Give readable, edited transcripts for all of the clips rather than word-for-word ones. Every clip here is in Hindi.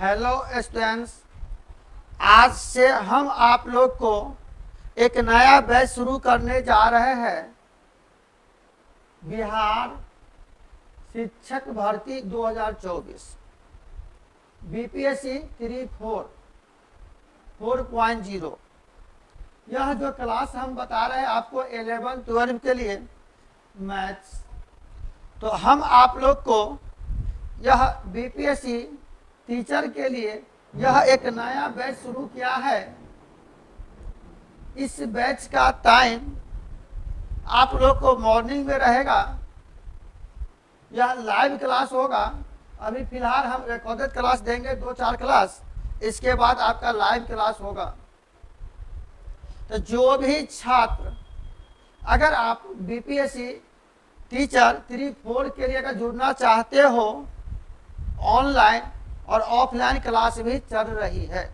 हेलो स्टूडेंट्स, आज से हम आप लोग को एक नया बैच शुरू करने जा रहे हैं। बिहार शिक्षक भर्ती 2024 बीपीएससी 4.0। यह जो क्लास हम बता रहे हैं आपको 11-12 के लिए मैथ्स, तो हम आप लोग को यह बीपीएससी टीचर के लिए यह एक नया बैच शुरू किया है। इस बैच का टाइम आप लोग को मॉर्निंग में रहेगा। यह लाइव क्लास होगा। अभी फिलहाल हम रिकॉर्डेड क्लास देंगे 2-4 क्लास, इसके बाद आपका लाइव क्लास होगा। तो जो भी छात्र अगर आप बीपीएससी टीचर 3-4 के लिए अगर जुड़ना चाहते हो, ऑनलाइन और ऑफलाइन क्लास भी चल रही है।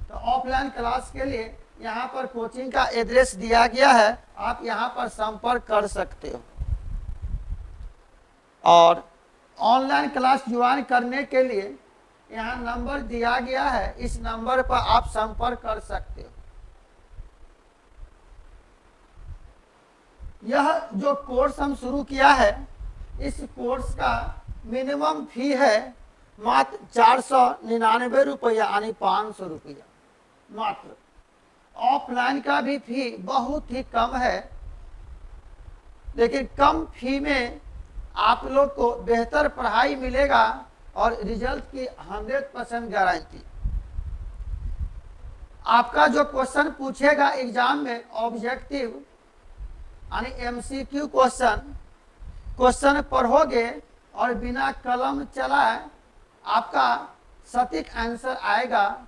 तो ऑफलाइन क्लास के लिए यहाँ पर कोचिंग का एड्रेस दिया गया है, आप यहाँ पर संपर्क कर सकते हो। और ऑनलाइन क्लास ज्वाइन करने के लिए यहाँ नंबर दिया गया है, इस नंबर पर आप संपर्क कर सकते हो। यह जो कोर्स हम शुरू किया है, इस कोर्स का मिनिमम फी है मात्र 499 रुपया, यानी 500 रुपया मात्र। ऑफलाइन का भी फी बहुत ही कम है, लेकिन कम फी में आप लोग को बेहतर पढ़ाई मिलेगा और रिजल्ट की 100% गारंटी। आपका जो क्वेश्चन पूछेगा एग्जाम में ऑब्जेक्टिव यानी एमसीक्यू क्वेश्चन पढ़ोगे और बिना कलम चलाए आपका सटीक आंसर आएगा।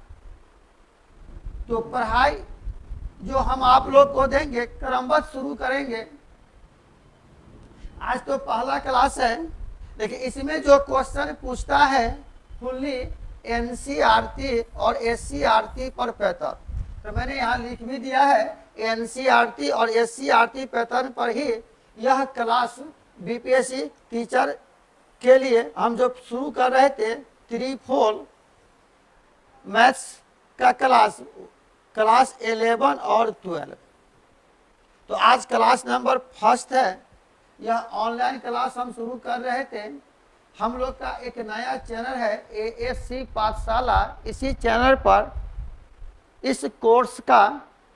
तो पढ़ाई जो हम आप लोग को देंगे क्रमबद्ध शुरू करेंगे। आज तो पहला क्लास है, लेकिन इसमें जो क्वेश्चन पूछता है फुल्ली एनसीईआरटी और एससीईआरटी पर पैटर्न, तो मैंने यहाँ लिख भी दिया है एनसीईआरटी और एससीईआरटी पैटर्न पर ही यह क्लास बीपीएससी टीचर के लिए हम जो शुरू कर रहे थे 3-4 मैथ्स का क्लास 11 और 12। तो आज क्लास नंबर 1 है। यह ऑनलाइन क्लास हम शुरू कर रहे थे। हम लोग का एक नया चैनल है एएससी पाठशाला, इसी चैनल पर इस कोर्स का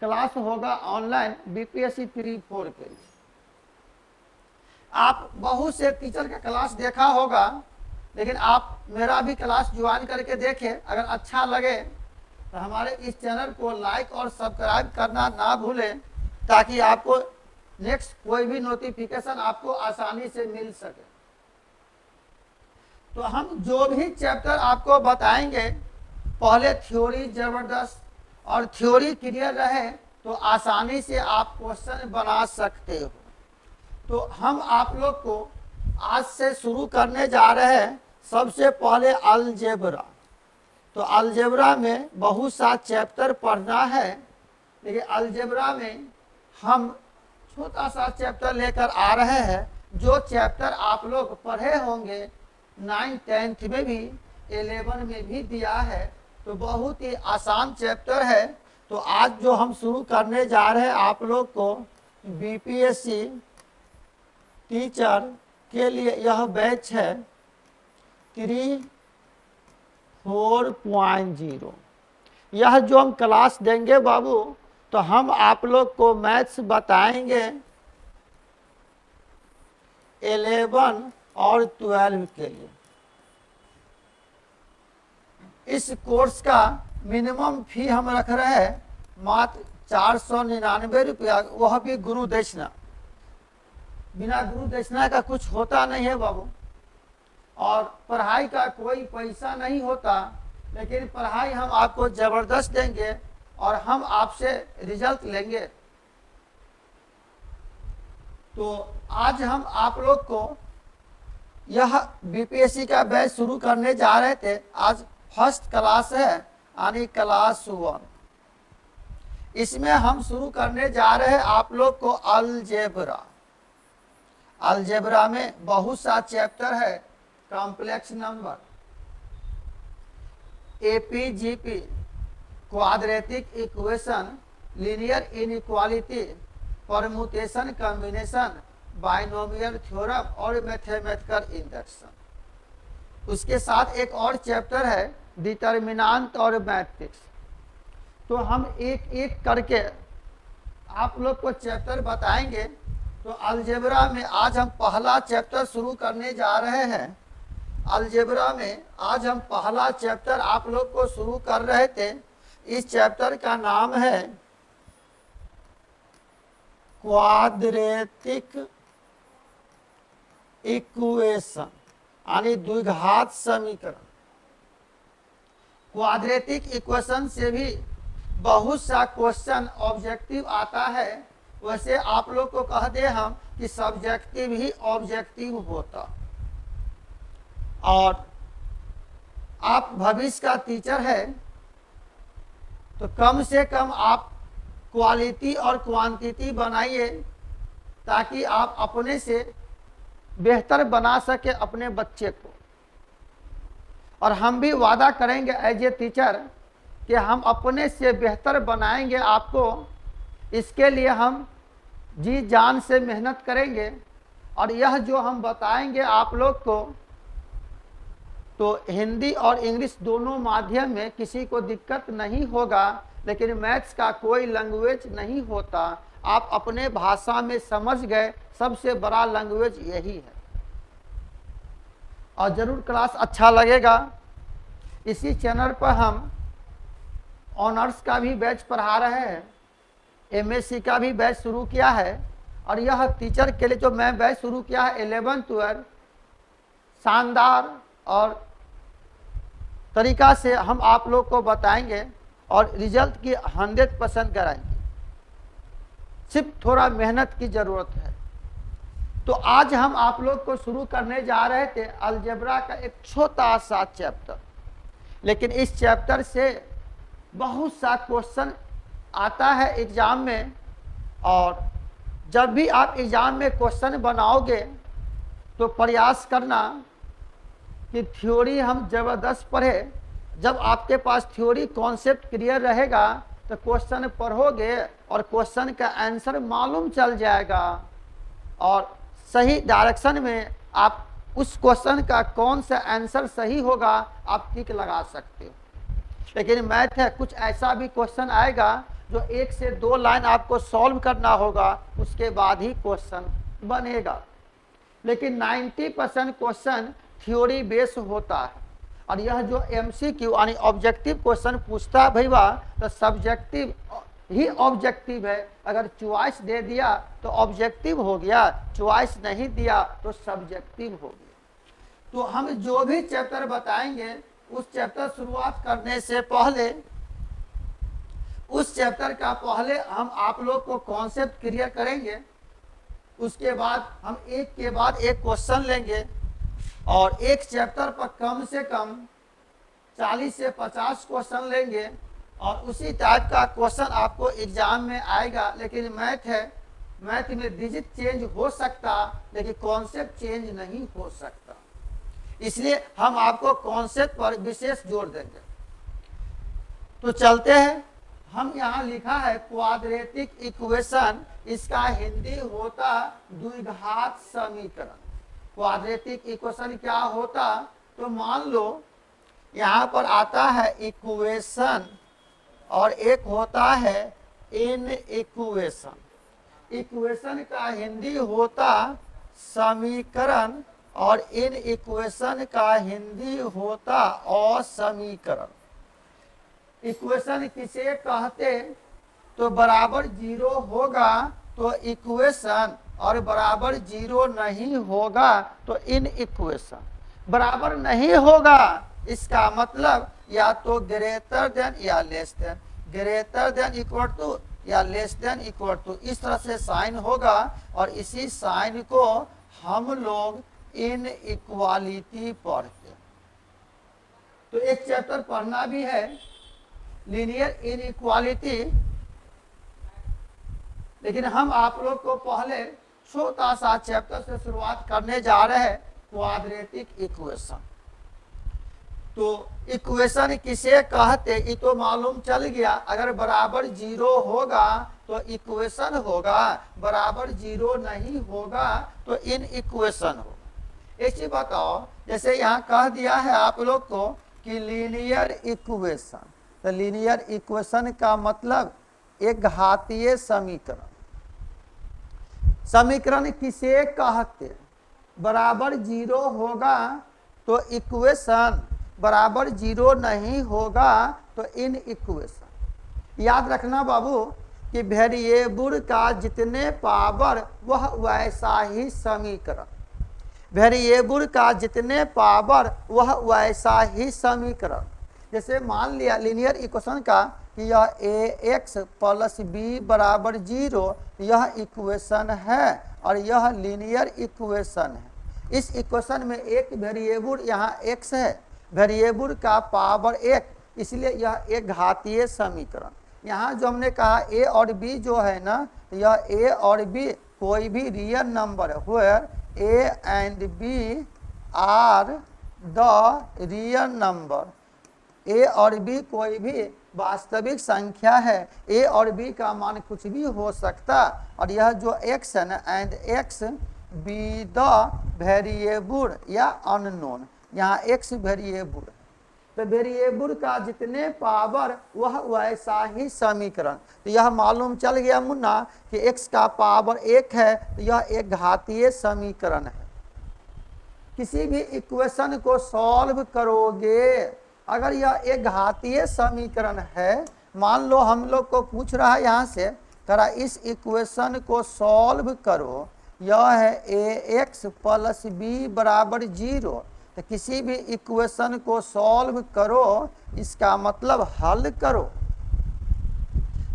क्लास होगा ऑनलाइन बीपीएससी 3-4 के लिए। आप बहुत से टीचर का क्लास देखा होगा, लेकिन आप मेरा भी क्लास ज्वाइन करके देखें। अगर अच्छा लगे तो हमारे इस चैनल को लाइक और सब्सक्राइब करना ना भूलें, ताकि आपको नेक्स्ट कोई भी नोटिफिकेशन आपको आसानी से मिल सके। तो हम जो भी चैप्टर आपको बताएंगे, पहले थ्योरी जबरदस्त और थ्योरी क्लियर रहे तो आसानी से आप क्वेश्चन बना सकते हो। तो हम आप लोग को आज से शुरू करने जा रहे हैं। सबसे पहले अलजेब्रा। तो अलजेब्रा में बहुत सा चैप्टर पढ़ना है, लेकिन अलजेब्रा में हम छोटा सा चैप्टर लेकर आ रहे हैं। जो चैप्टर आप लोग पढ़े होंगे 9th 10th में भी, 11 में भी दिया है, तो बहुत ही आसान चैप्टर है। तो आज जो हम शुरू करने जा रहे हैं आप लोग को बीपीएससी टीचर के लिए यह बैच है 3-4.0। यह जो हम क्लास देंगे बाबू, तो हम आप लोग को मैथ्स बताएंगे 11 और 12 के लिए। इस कोर्स का मिनिमम फी हम रख रहे हैं मात्र 499 रुपया, वह भी गुरु दक्षिणा। बिना गुरु दक्षिणा का कुछ होता नहीं है बाबू। और पढ़ाई का कोई पैसा नहीं होता, लेकिन पढ़ाई हम आपको जबरदस्त देंगे और हम आपसे रिजल्ट लेंगे। तो आज हम आप लोग को यह बीपीएससी का बैच शुरू करने जा रहे थे। आज फर्स्ट क्लास है, यानी क्लास 1। इसमें हम शुरू करने जा रहे हैं आप लोग को अलजेब्रा। अलजेब्रा में बहुत सा चैप्टर है। Complex number, AP GP, quadratic equation, linear inequality, permutation combination, binomial theorem और मैथमेटिकल इंडक्शन। उसके साथ एक और चैप्टर है डिटर्मिनेंट और मैट्रिक्स। तो हम एक एक करके आप लोग को चैप्टर बताएंगे। तो अलजेब्रा में आज हम पहला चैप्टर शुरू करने जा रहे हैं। अलजेब्रा में आज हम पहला चैप्टर आप लोग को शुरू कर रहे थे। इस चैप्टर का नाम है क्वाड्रेटिक इक्वेशन, यानी द्विघात समीकरण। क्वाड्रेटिक इक्वेशन से भी बहुत सा क्वेश्चन ऑब्जेक्टिव आता है। वैसे आप लोग को कह दे हम कि सब्जेक्टिव ही ऑब्जेक्टिव होता। और आप भविष्य का टीचर है तो कम से कम आप क्वालिटी और क्वांटिटी बनाइए, ताकि आप अपने से बेहतर बना सके अपने बच्चे को। और हम भी वादा करेंगे एज ए टीचर कि हम अपने से बेहतर बनाएंगे आपको। इसके लिए हम जी जान से मेहनत करेंगे। और यह जो हम बताएंगे आप लोग को, तो हिंदी और इंग्लिश दोनों माध्यम में किसी को दिक्कत नहीं होगा। लेकिन मैथ्स का कोई लैंग्वेज नहीं होता। आप अपने भाषा में समझ गए, सबसे बड़ा लैंग्वेज यही है। और ज़रूर क्लास अच्छा लगेगा। इसी चैनल पर हम ऑनर्स का भी बैच पढ़ा रहे हैं, एमएससी का भी बैच शुरू किया है। और यह टीचर के लिए जो मैं बैच शुरू किया है 11-12 शानदार और तरीका से हम आप लोग को बताएंगे और रिजल्ट की 100% गारंटी। सिर्फ थोड़ा मेहनत की ज़रूरत है। तो आज हम आप लोग को शुरू करने जा रहे थे अलजेब्रा का एक छोटा सा चैप्टर। लेकिन इस चैप्टर से बहुत सा क्वेश्चन आता है एग्ज़ाम में। और जब भी आप एग्ज़ाम में क्वेश्चन बनाओगे तो प्रयास करना कि थ्योरी हम ज़बरदस्त पढ़े। जब आपके पास थ्योरी कॉन्सेप्ट क्लियर रहेगा तो क्वेश्चन पढ़ोगे और क्वेश्चन का आंसर मालूम चल जाएगा। और सही डायरेक्शन में आप उस क्वेश्चन का कौन सा आंसर सही होगा आप टिक लगा सकते हो। लेकिन मैथ है, कुछ ऐसा भी क्वेश्चन आएगा जो 1 से 2 लाइन आपको सॉल्व करना होगा, उसके बाद ही क्वेश्चन बनेगा। लेकिन 90% क्वेश्चन थ्योरी बेस होता है। और यह जो MCQ यानी ऑब्जेक्टिव क्वेश्चन पूछता है भैया, तो सब्जेक्टिव ही ऑब्जेक्टिव है। अगर चॉइस दे दिया तो ऑब्जेक्टिव हो गया, चॉइस नहीं दिया तो सब्जेक्टिव हो गया। तो हम जो भी चैप्टर बताएंगे उस चैप्टर शुरुआत करने से पहले, उस चैप्टर का पहले हम आप लोग को कॉन्सेप्ट क्लियर करेंगे। उसके बाद हम एक के बाद एक क्वेश्चन लेंगे और एक चैप्टर पर कम से कम 40 से 50 क्वेश्चन लेंगे। और उसी टाइप का क्वेश्चन आपको एग्जाम में आएगा। लेकिन मैथ है, मैथ में डिजिट चेंज हो सकता लेकिन कॉन्सेप्ट चेंज नहीं हो सकता। इसलिए हम आपको कॉन्सेप्ट पर विशेष जोर देंगे। तो चलते हैं। हम यहाँ लिखा है क्वाड्रेटिक इक्वेशन, इसका हिंदी होता द्विघात समीकरण। क्वाड्रेटिक इक्वेशन क्या होता, तो मान लो यहाँ पर आता है इक्वेशन और एक होता है इन इक्वेशन। इक्वेशन का हिंदी होता समीकरण और इन इक्वेशन का हिंदी होता असमीकरण। इक्वेशन किसे कहते, तो बराबर 0 होगा तो इक्वेशन, और बराबर 0 नहीं होगा तो इन इक्वेशन। बराबर नहीं होगा इसका मतलब या तो ग्रेटर देन या less than, greater than equal to या लेस देन इक्वल टू, इस तरह से साइन होगा। और इसी साइन को हम लोग इन इक्वालिटी पढ़ते हैं। तो एक चैप्टर पढ़ना भी है लीनियर इनइक्वालिटी। लेकिन हम आप लोग को पहले छोटा सा चैप्टर से शुरुआत करने जा रहे हैं क्वाड्रेटिक इक्वेशन। तो इक्वेशन किसे कहते ये तो मालूम चल गया। अगर बराबर 0 होगा तो इक्वेशन होगा, बराबर 0 नहीं होगा तो इन इक्वेशन होगा। ऐसी बताओ, जैसे यहाँ कह दिया है आप लोग को कि लीनियर इक्वेशन, तो लीनियर इक्वेशन का मतलब एक घातीय समीकरण। समीकरण किसे कहते, बराबर 0 होगा तो इक्वेशन, बराबर 0 नहीं होगा तो इन इक्वेशन। याद रखना बाबू कि वेरिएबल का जितने पावर वह वैसा ही समीकरण, वेरिएबल का जितने पावर वह वैसा ही समीकरण। जैसे मान लिया लीनियर इक्वेशन का कि यह ax प्लस बी बराबर 0, यह इक्वेशन है और यह लीनियर इक्वेशन है। इस इक्वेशन में एक वेरिएबल यहाँ x है, वेरिएबल का पावर 1, इसलिए यह एक घातीय समीकरण। यहाँ जो हमने कहा a और b जो है ना, यह a और b कोई भी रियल नंबर है, where a and b are the real number. a और b कोई भी वास्तविक संख्या है, a और b का मान कुछ भी हो सकता। और यह जो x है ना, and x be the variable या अननोन, यहाँ x वेरिएबल। तो वेरिएबल का जितने पावर वह वैसा ही समीकरण। तो यह मालूम चल गया मुन्ना कि x का पावर 1 है, तो यह एक घातीय समीकरण है। किसी भी इक्वेशन को सॉल्व करोगे, अगर यह एक घातीय समीकरण है, मान लो हम लोग को पूछ रहा है यहाँ से, जरा इस इक्वेशन को सॉल्व करो, यह है ax प्लस बी बराबर 0। तो किसी भी इक्वेशन को सॉल्व करो, इसका मतलब हल करो।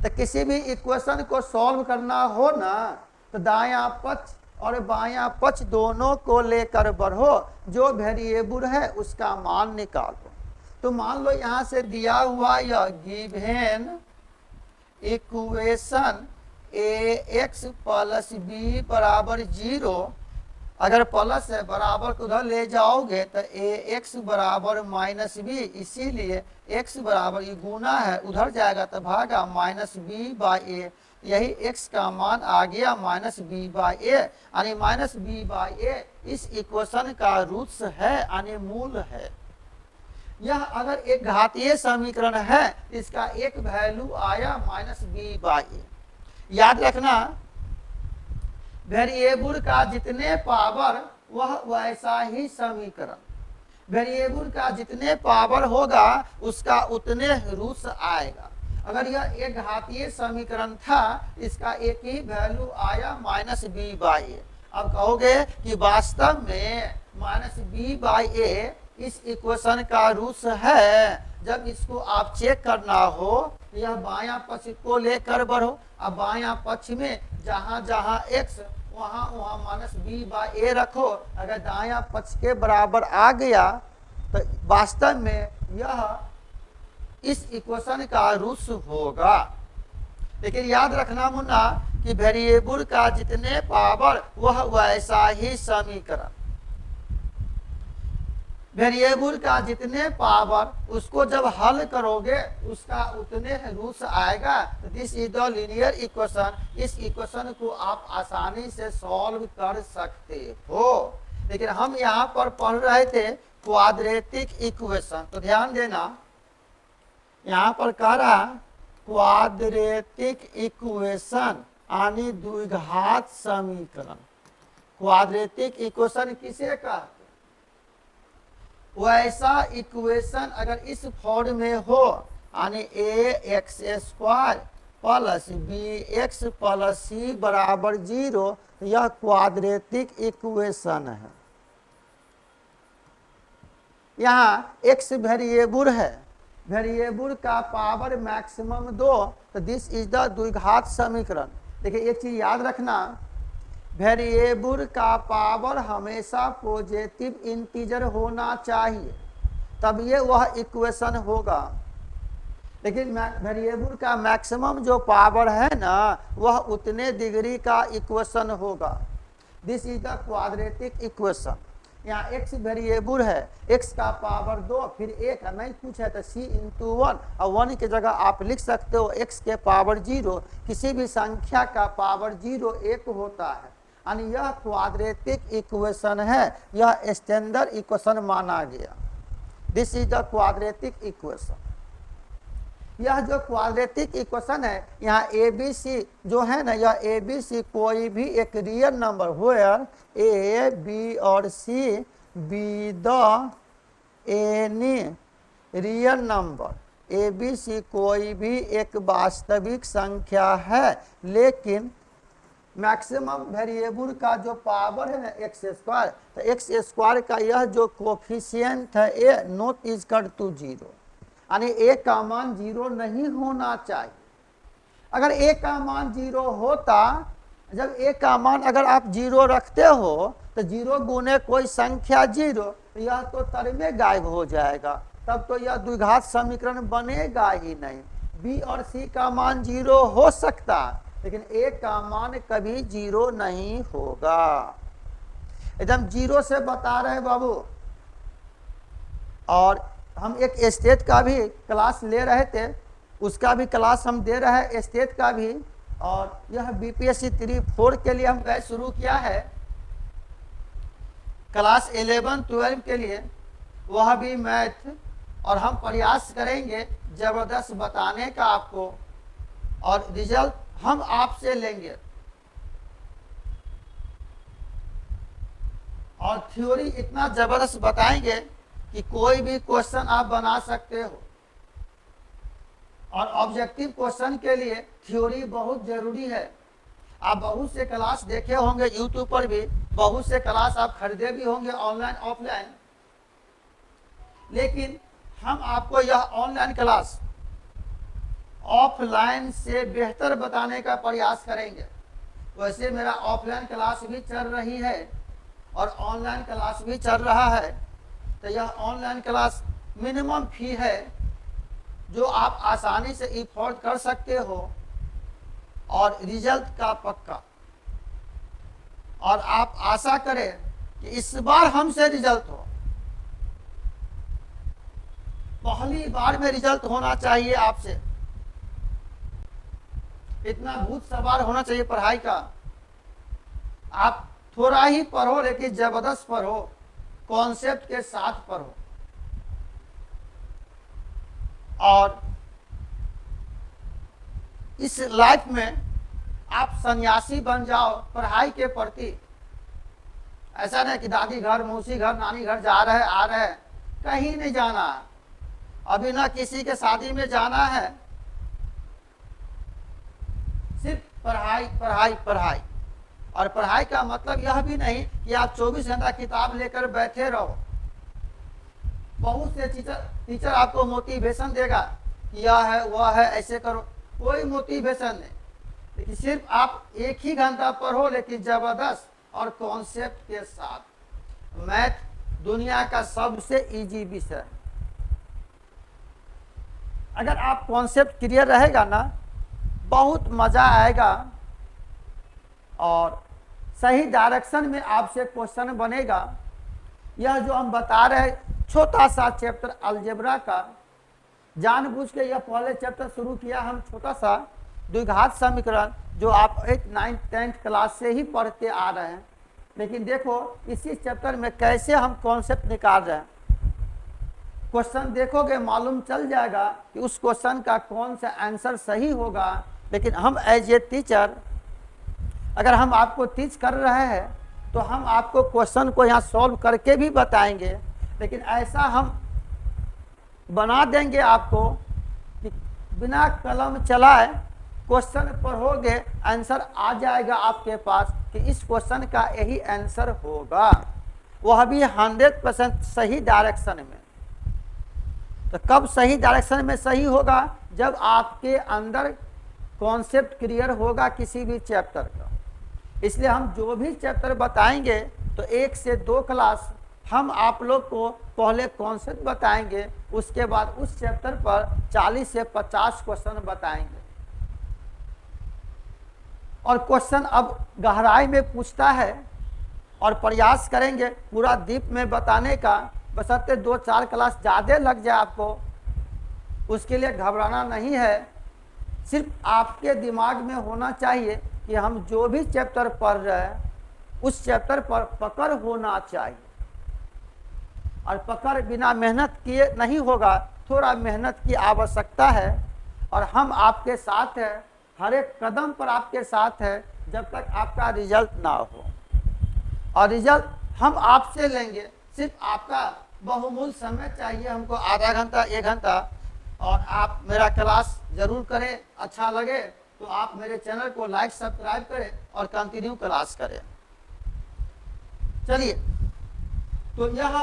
तो किसी भी इक्वेशन को सॉल्व करना हो ना, तो दायां पक्ष और बायां पक्ष दोनों को लेकर बढ़ो, जो वेरिएबल है उसका मान निकालो। तो मान लो यहाँ से दिया हुआ यह given equation ax plus b बराबर 0, अगर प्लस है बराबर को उधर ले जाओगे तो ax बराबर माइनस बी, इसीलिए x बराबर ये गुना है, उधर जाएगा तो भागा माइनस बी बाई ए, यही x का मान आ गया माइनस बी बाई ए, यानी माइनस बी बाई ए इस इक्वेशन का रूट्स है, यानी मूल है। यह अगर एक घातीय समीकरण है, इसका एक वैल्यू आया माइनस बी बाई ए। याद रखना वेरिएबल का जितने पावर वह वैसा ही समीकरण, वेरिएबल का जितने पावर होगा उसका उतने रूट्स आएगा। अगर यह एक घातीय समीकरण था, इसका एक ही वैल्यू आया माइनस बी बाई ए। अब कहोगे कि वास्तव में माइनस बी बाई ए इस इक्वेशन का रूट्स है। जब इसको आप चेक करना हो, यह बायां पक्ष को लेकर बढ़ो। अब बायां पक्ष में जहां जहां x वहां वहां माइनस बी बाई ए रखो। अगर दायां पक्ष के बराबर आ गया तो वास्तव में यह इस इक्वेशन का रूट्स होगा। लेकिन याद रखना मुन्ना कि वेरिएबल का जितने पावर वह वैसा ही समीकरण, वेरिएबल का जितने पावर उसको जब हल करोगे उसका उतने रूट्स आएगा। तो this is the linear equation. इस इक्वेशन को आप आसानी से सॉल्व कर सकते हो। लेकिन हम यहाँ पर पढ़ रहे थे क्वाड्रेटिक इक्वेशन, तो ध्यान देना यहाँ पर कह रहा क्वाड्रेटिक इक्वेशन यानी द्विघात समीकरण। क्वाड्रेटिक इक्वेशन किसे कहते? वैसा इक्वेशन अगर इस फॉर्म में हो, यानी ax square plus bx plus c बराबर 0, यह क्वाड्रेटिक इक्वेशन है। यहाँ x वेरिएबल है, वेरिएबल का पावर मैक्सिमम 2, तो दिस इज द द्विघात समीकरण। देखिए एक चीज याद रखना, वेरिएबल का पावर हमेशा पॉजिटिव इंटीजर होना चाहिए, तब ये वह इक्वेशन होगा। लेकिन वेरिएबल का मैक्सिमम जो पावर है ना, वह उतने डिग्री का इक्वेशन होगा। This is the quadratic equation. यहाँ x वेरिएबल है, x का पावर 2 फिर 1 है, नहीं कुछ है तो c इंटू 1 और 1 की जगह आप लिख सकते हो x के पावर 0। किसी भी संख्या का पावर 0 1 होता है, यानी यह क्वाड्रेटिक इक्वेशन है, यह स्टैंडर्ड इक्वेशन माना गया। This is the quadratic equation. यह जो क्वाड्रेटिक इक्वेशन है, यहाँ ए बी सी जो है ना, यह ए बी सी कोई भी एक real number where A B और C be the any real number, A B C कोई भी एक वास्तविक संख्या है, लेकिन मैक्सिमम वेरिएबल का जो पावर है ना एक्स स्क्वायर, तो एक्स स्क्वायर का यह जो कोफिशिएंट है ए नॉट इज इक्वल टू 0, यानी ए का मान 0 नहीं होना चाहिए। अगर ए का मान 0 होता, जब ए का मान अगर आप 0 रखते हो तो 0 गुने कोई संख्या 0, तो यह तो तर में गायब हो जाएगा, तब तो यह द्विघात समीकरण बनेगा ही नहीं। बी और सी का मान 0 हो सकता, लेकिन ए का मान कभी 0 नहीं होगा। एकदम 0 से बता रहे हैं बाबू। और हम एक स्टेट का भी क्लास ले रहे थे, उसका भी क्लास हम दे रहे हैं स्टेट का भी, और यह बीपीएससी 3-4 के लिए हम बैच शुरू किया है, क्लास 11-12 के लिए, वह भी मैथ, और हम प्रयास करेंगे जबरदस्त बताने का आपको, और रिजल्ट हम आपसे लेंगे। और थ्योरी इतना जबरदस्त बताएंगे कि कोई भी क्वेश्चन आप बना सकते हो। और ऑब्जेक्टिव क्वेश्चन के लिए थ्योरी बहुत जरूरी है। आप बहुत से क्लास देखे होंगे यूट्यूब पर भी, बहुत से क्लास आप खरीदे भी होंगे ऑनलाइन ऑफलाइन, लेकिन हम आपको यह ऑनलाइन क्लास ऑफलाइन से बेहतर बताने का प्रयास करेंगे। वैसे मेरा ऑफलाइन क्लास भी चल रही है और ऑनलाइन क्लास भी चल रहा है, तो यह ऑनलाइन क्लास मिनिमम फी है जो आप आसानी से अफोर्ड कर सकते हो, और रिजल्ट का पक्का। और आप आशा करें कि इस बार हमसे रिजल्ट हो, पहली बार में रिजल्ट होना चाहिए आपसे। इतना भूत सवार होना चाहिए पढ़ाई का। आप थोड़ा ही पढ़ो लेकिन जबरदस्त पढ़ो, कॉन्सेप्ट के साथ पढ़ो। और इस लाइफ में आप सन्यासी बन जाओ पढ़ाई के प्रति। ऐसा नहीं कि दादी घर, मौसी घर, नानी घर जा रहे आ रहे, कहीं नहीं जाना। अभी ना किसी के शादी में जाना है, सिर्फ पढ़ाई पढ़ाई पढ़ाई। और पढ़ाई का मतलब यह भी नहीं कि आप 24 घंटा किताब लेकर बैठे रहो। बहुत से टीचर आपको मोटिवेशन देगा कि यह है वह है, ऐसे करो, कोई मोटिवेशन नहीं, लेकिन सिर्फ आप एक ही घंटा पढ़ो लेकिन जबरदस्त और कॉन्सेप्ट के साथ। मैथ दुनिया का सबसे इजी विषय है। अगर आप कॉन्सेप्ट क्लियर रहेगा ना, बहुत मजा आएगा और सही डायरेक्शन में आपसे क्वेश्चन बनेगा। यह जो हम बता रहे छोटा सा चैप्टर अलजेब्रा का, जानबूझ के यह पहले चैप्टर शुरू किया हम, छोटा सा द्विघात समीकरण, जो आप 8th 9th 10th क्लास से ही पढ़ते आ रहे हैं। लेकिन देखो इसी चैप्टर में कैसे हम कॉन्सेप्ट निकाल रहे हैं। क्वेश्चन देखोगे मालूम चल जाएगा कि उस क्वेश्चन का कौन सा आंसर सही होगा। लेकिन हम एज ए टीचर, अगर हम आपको टीच कर रहे हैं तो हम आपको क्वेश्चन को यहाँ सॉल्व करके भी बताएंगे, लेकिन ऐसा हम बना देंगे आपको कि बिना कलम चलाए क्वेश्चन पढ़ोगे, आंसर आ जाएगा आपके पास कि इस क्वेश्चन का यही आंसर होगा, वह भी 100% सही डायरेक्शन में। तो कब सही डायरेक्शन में सही होगा? जब आपके अंदर कॉन्सेप्ट क्लियर होगा किसी भी चैप्टर का। इसलिए हम जो भी चैप्टर बताएंगे तो 1 से 2 क्लास हम आप लोग को पहले कॉन्सेप्ट बताएंगे, उसके बाद उस चैप्टर पर 40 से 50 क्वेश्चन बताएंगे। और क्वेश्चन अब गहराई में पूछता है और प्रयास करेंगे पूरा डीप में बताने का, बशर्ते 2-4 क्लास ज़्यादा लग जाए आपको, उसके लिए घबराना नहीं है। सिर्फ आपके दिमाग में होना चाहिए कि हम जो भी चैप्टर पढ़ रहे हैं उस चैप्टर पर पकड़ होना चाहिए, और पकड़ बिना मेहनत किए नहीं होगा, थोड़ा मेहनत की आवश्यकता है। और हम आपके साथ हैं, हर एक कदम पर आपके साथ है, जब तक आपका रिजल्ट ना हो। और रिजल्ट हम आपसे लेंगे, सिर्फ आपका बहुमूल्य समय चाहिए हमको, आधा घंटा 1 घंटा। और आप मेरा क्लास जरूर करें, अच्छा लगे तो आप मेरे चैनल को लाइक सब्सक्राइब करें और कंटिन्यू क्लास करें। चलिए, तो यह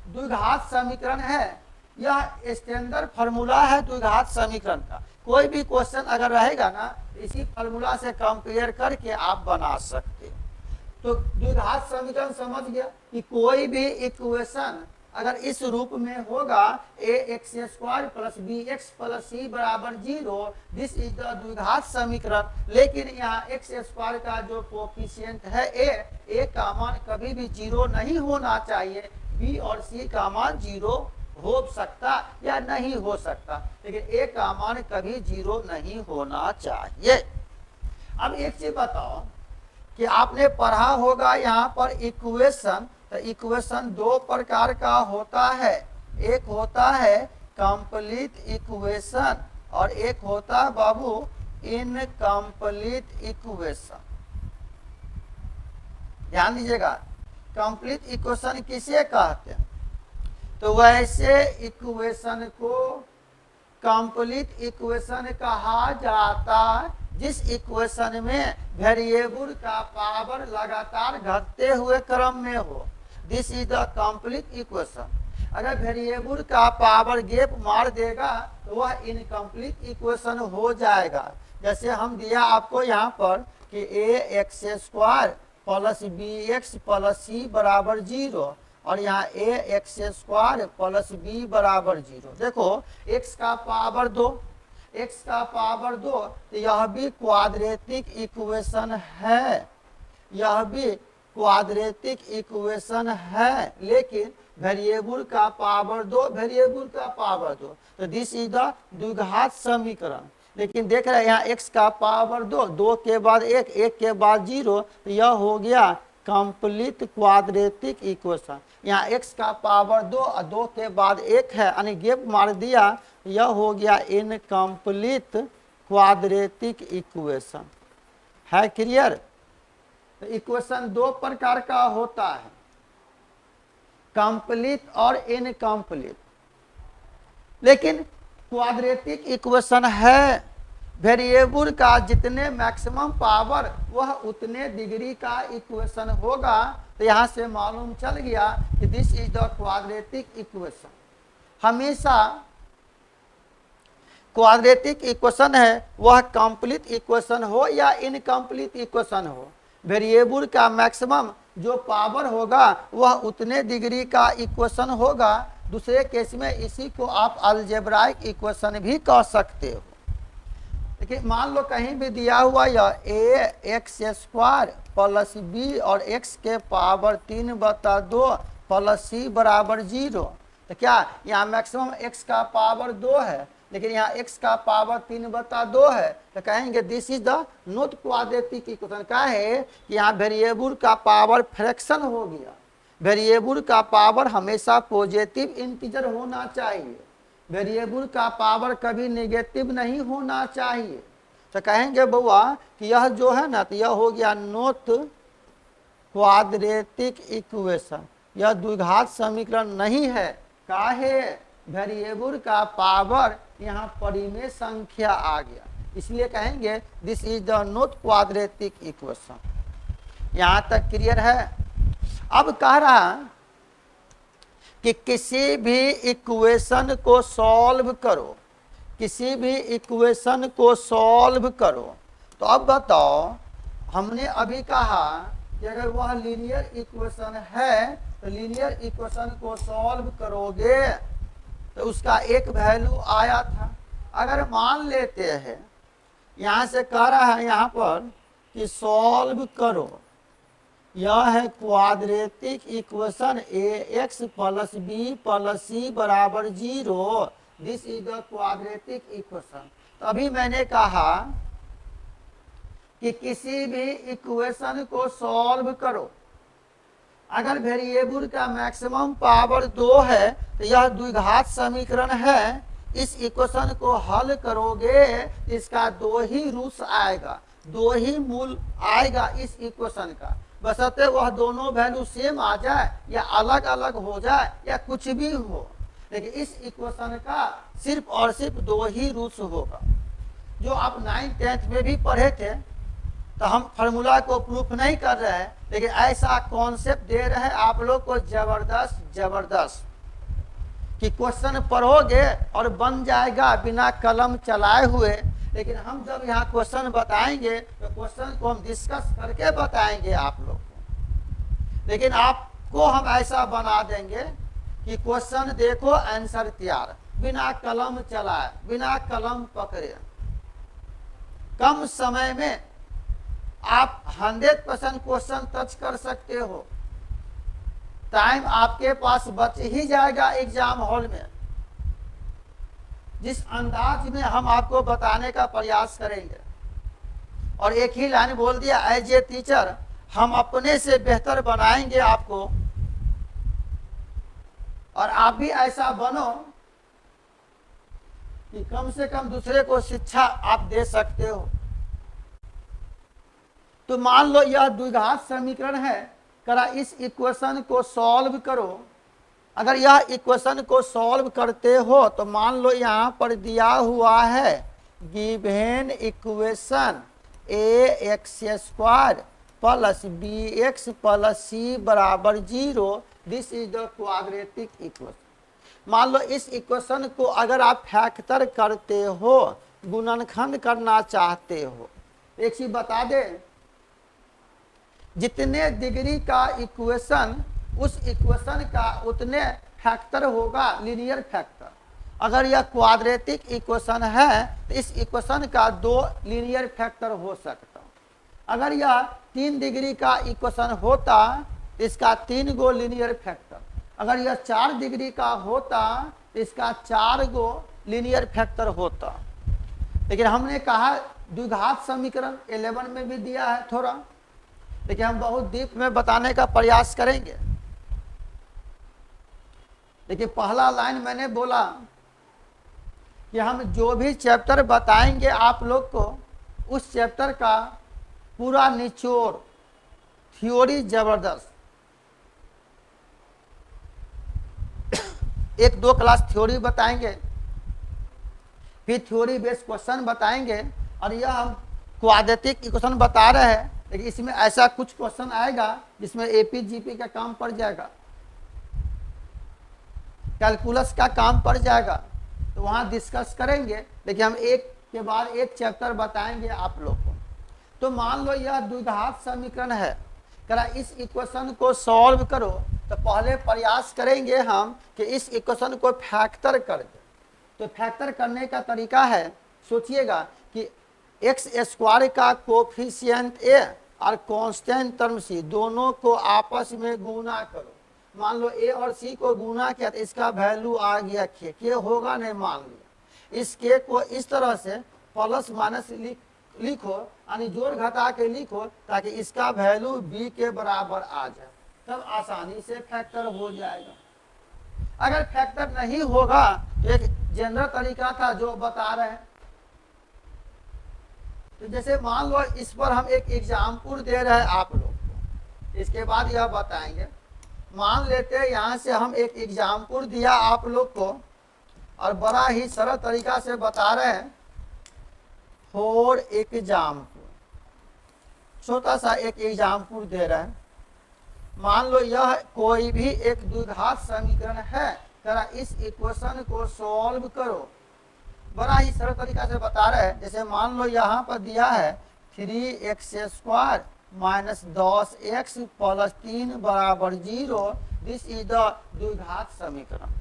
द्विघात समीकरण है, यह स्टैंडर्ड फार्मूला है द्विघात समीकरण का। कोई भी क्वेश्चन अगर रहेगा ना, इसी फार्मूला से कंपेयर करके आप बना सकते हो। तो द्विघात समीकरण समझ गया कि कोई भी इक्वेशन अगर इस रूप में होगा ax² + bx + c = 0, this is the द्विघात समीकरण। लेकिन यहाँ x² का जो कोफिशिएंट है a का मान कभी भी 0 नहीं होना चाहिए, b और c का मान 0 हो सकता या नहीं हो सकता, लेकिन a का मान कभी 0 नहीं होना चाहिए। अब एक चीज बताओ कि आपने पढ़ा होगा यहाँ पर इक्वेशन, तो इक्वेशन 2 प्रकार का होता है। एक होता है कंप्लीट इक्वेशन और एक होता है बाबू इनकम्प्लीट इक्वेशन। ध्यान दीजिएगा, कंप्लीट इक्वेशन किसे कहते हैं? तो वैसे इक्वेशन को कंप्लीट इक्वेशन कहा जाता है जिस इक्वेशन में वेरिएबल का पावर लगातार घटते हुए क्रम में हो। This is the complete equation. अगर वेरिएबल का पावर गैप मार देगा तो वह इनकम्प्लीट इक्वेशन हो जाएगा। जैसे हम दिया आपको यहाँ पर कि ax² + bx + c = 0 और यहाँ ax² + b = 0। देखो x का पावर 2, x का पावर 2, तो यह भी क्वाड्रेटिक इक्वेशन है, यह भी क्वाड्रेटिक इक्वेशन है, लेकिन वेरिएबल का पावर 2, वेरिएबल का पावर 2, तो दिस इज द द्विघात समीकरण। लेकिन देख रहे हैं यहाँ x का पावर 2, 2 के बाद 1, 1 के बाद 0, तो यह हो गया कंप्लीट क्वाड्रेटिक इक्वेशन। यहाँ x का पावर 2 और 2 के बाद 1 है, यानी गैप मार दिया, यह हो गया इनकम्प्लीट क्वाड्रेटिक इक्वेशन। है क्लियर? तो इक्वेशन 2 प्रकार का होता है, कंप्लीट और इनकम्प्लीट। लेकिन क्वाड्रेटिक इक्वेशन है, वेरिएबल का जितने मैक्सिमम पावर वह उतने डिग्री का इक्वेशन होगा। तो यहाँ से मालूम चल गया कि this is the quadratic equation. हमेशा क्वाड्रेटिक इक्वेशन है वह कंप्लीट इक्वेशन हो या इनकम्प्लीट इक्वेशन हो, वेरिएबल का मैक्सिमम जो पावर होगा वह उतने डिग्री का इक्वेशन होगा। दूसरे केस में इसी को आप अलजेब्राइक इक्वेशन भी कह सकते हो। देखिए, मान लो कहीं भी दिया हुआ यह ax² + b और x के पावर 3/2 + c = 0, तो क्या यहाँ मैक्सिमम x का पावर 2 है, लेकिन यहाँ x का पावर 3/2 है, तो कहेंगे this is the not quadratic equation. क्या है कि यहाँ वेरिएबल का पावर फ्रैक्शन हो गया, वेरिएबल का पावर हमेशा पॉजिटिव इंटीजर होना चाहिए, वेरिएबल का पावर कभी नेगेटिव नहीं होना चाहिए। तो कहेंगे बउआ कि यह जो है ना, तो यह हो गया नॉट क्वाड्रेटिक इक्वेशन, यह द्विघात समीकरण नहीं है। काहे? वेरिएबल का पावर यहाँ परिमेय संख्या आ गया, इसलिए कहेंगे this is the not quadratic equation. यहाँ तक क्लियर है? अब कह रहा कि किसी भी इक्वेशन को सॉल्व करो, किसी भी इक्वेशन को सॉल्व करो। तो अब बताओ, हमने अभी कहा कि अगर वह लीनियर इक्वेशन है तो लीनियर इक्वेशन को सॉल्व करोगे तो उसका एक वैल्यू आया था। अगर मान लेते हैं यहाँ से कह रहा है यहाँ पर कि सॉल्व करो, यह है quadratic equation ax plus B plus C बराबर 0। This is the quadratic equation. तो अभी मैंने कहा कि किसी भी इक्वेशन को सॉल्व करो, अगर वेरिएबल का मैक्सिमम पावर 2 है तो यह द्विघात समीकरण है। इस इक्वेशन को हल करोगे इसका 2 ही रूट्स आएगा, 2 ही मूल आएगा इस इक्वेशन का, बशर्ते वह दोनों वैल्यू सेम आ जाए या अलग अलग हो जाए या कुछ भी हो, लेकिन इस इक्वेशन का सिर्फ और सिर्फ 2 ही रूट्स होगा। जो आप 9th 10th में भी पढ़े थे, तो हम फार्मूला को प्रूफ नहीं कर रहे हैं, लेकिन ऐसा कॉन्सेप्ट दे रहे हैं आप लोग को जबरदस्त कि क्वेश्चन पढ़ोगे और बन जाएगा बिना कलम चलाए हुए। लेकिन हम जब यहाँ क्वेश्चन बताएंगे तो क्वेश्चन को हम डिस्कस करके बताएंगे आप लोग को, लेकिन आपको हम ऐसा बना देंगे कि क्वेश्चन देखो आंसर तैयार, बिना कलम चलाए बिना कलम पकड़े, कम समय में आप 100% क्वेश्चन टच कर सकते हो। टाइम आपके पास बच ही जाएगा एग्जाम हॉल में। जिस अंदाज में हम आपको बताने का प्रयास करेंगे, और एक ही लाइन बोल दिया, एज ए टीचर हम अपने से बेहतर बनाएंगे आपको, और आप भी ऐसा बनो कि कम से कम दूसरे को शिक्षा आप दे सकते हो। तो मान लो यह द्विघात समीकरण है, करा इस इक्वेशन को सॉल्व करो। अगर यह इक्वेशन को सॉल्व करते हो तो मान लो यहाँ पर दिया हुआ है given equation ax² plus bx plus c बराबर 0। This is the quadratic equation. मान लो इस इक्वेशन को अगर आप फैक्टर करते हो, गुणनखंड करना चाहते हो, एक चीज बता दे, जितने डिग्री का इक्वेशन उस इक्वेशन का उतने फैक्टर होगा, लीनियर फैक्टर। अगर यह क्वाड्रेटिक इक्वेशन है तो इस इक्वेशन का 2 लीनियर फैक्टर हो सकता। अगर यह 3 डिग्री का इक्वेशन होता तो इसका 3 गो लीनियर फैक्टर। अगर यह 4 डिग्री का होता तो इसका 4 गो लीनियर फैक्टर होता। लेकिन हमने कहा द्विघात समीकरण 11 में भी दिया है थोड़ा, लेकिन हम बहुत डीप में बताने का प्रयास करेंगे। देखिए पहला लाइन मैंने बोला कि हम जो भी चैप्टर बताएंगे आप लोग को, उस चैप्टर का पूरा निचोड़, थ्योरी जबरदस्त। 1-2 क्लास थ्योरी बताएंगे, फिर थ्योरी बेस्ड क्वेश्चन बताएंगे, और यह हम क्वाड्रेटिक इक्वेशन बता रहे हैं, लेकिन इसमें ऐसा कुछ क्वेश्चन आएगा जिसमें एपी जीपी का काम पड़ जाएगा, कैलकुलस का काम पड़ जाएगा, तो वहाँ डिस्कस करेंगे। लेकिन हम एक के बाद एक चैप्टर बताएंगे आप लोग को। तो मान लो यह द्विघात समीकरण है, करा इस इक्वेशन को सॉल्व करो, तो पहले प्रयास करेंगे हम कि इस इक्वेशन को फैक्टर कर दे। तो फैक्टर करने का तरीका है, सोचिएगा कि x² का कोफिशिएंट a और कांस्टेंट टर्म c दोनों को आपस में गुना करो। मान लो a और c को गुना किया तो इसका वैल्यू आ गया k होगा नहीं, मान लिया। इस k को इस तरह से प्लस माइनस लिखो, यानी जोड़ घटा के लिखो, ताकि इसका वैल्यू b के बराबर आ जाए, तब आसानी से फैक्टर हो जाएगा। अगर फैक्टर नहीं होगा तो एक जनरल तरीका था जो बता रहे हैं। तो जैसे मान लो इस पर हम एक एग्जाम्पल दे रहे हैं आप लोग को, इसके बाद यह बताएंगे। मान लेते हैं यहाँ से हम एक एग्जाम्पल दिया आप लोग को, और बड़ा ही सरल तरीका से बता रहे हैं। फॉर एग्जाम्पल, छोटा सा एक एग्जाम्पल दे रहे हैं। मान लो यह कोई भी एक द्विघात समीकरण है, जरा इस इक्वेशन को सॉल्व करो। बड़ा ही सरल तरीका से बता रहे हैं। जैसे मान लो यहाँ पर दिया है 3x² माइनस 10x प्लस 3 बराबर 0। दिस इज द द्विघात समीकरण।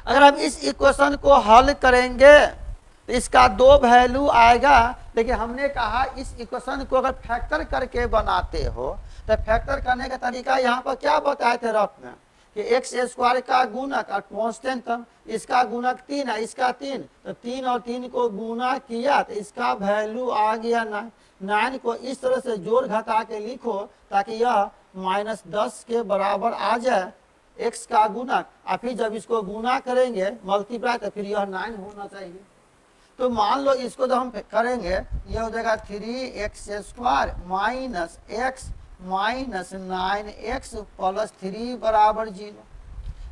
अगर हम इस इक्वेशन को हल करेंगे तो इसका 2 वैल्यू आएगा, लेकिन हमने कहा इस इक्वेशन को अगर फैक्टर करके बनाते हो तो फैक्टर करने का तरीका यहाँ पर क्या बताए थे रफ में कि एक्स स्क्वायर का गुणक और कांस्टेंट टर्म, इसका गुणक 3 है, इसका 3, तो 3 और 3 को गुना किया तो इसका वैल्यू आ गया 9। 9 को इस तरह से जोड़ घटा के लिखो ताकि यह -10 के बराबर आ जाए x का गुणक, और फिर जब इसको गुना करेंगे मल्टीप्लाई तो फिर यह 9 होना चाहिए। तो मान लो इसको जब हम करेंगे यह हो जाएगा 3x² minus x minus 9x plus 3 बराबर 0।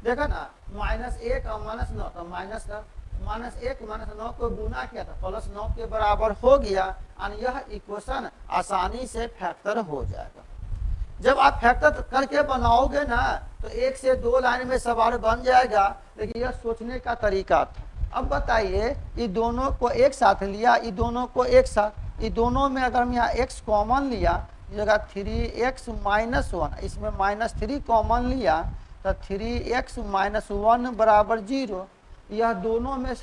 देखा ना, -1 और -9 तो -1 -9 को गुना किया था +9 के बराबर हो गया और यह इक्वेशन आसानी से फैक्टर हो जाएगा। जब आप फैक्टर करके बनाओगे ना तो 1 से 2 लाइन में सवाल बन जाएगा, लेकिन यह सोचने का तरीका था। अब बताइए, ये दोनों को एक साथ लिया, ये दोनों को एक साथ, ये दोनों में अगर हम यहाँ x कॉमन लिया जगह 3x माइनस 1, इसमें -3 कॉमन लिया तो 3x माइनस 1 बराबर 0। यह दोनों में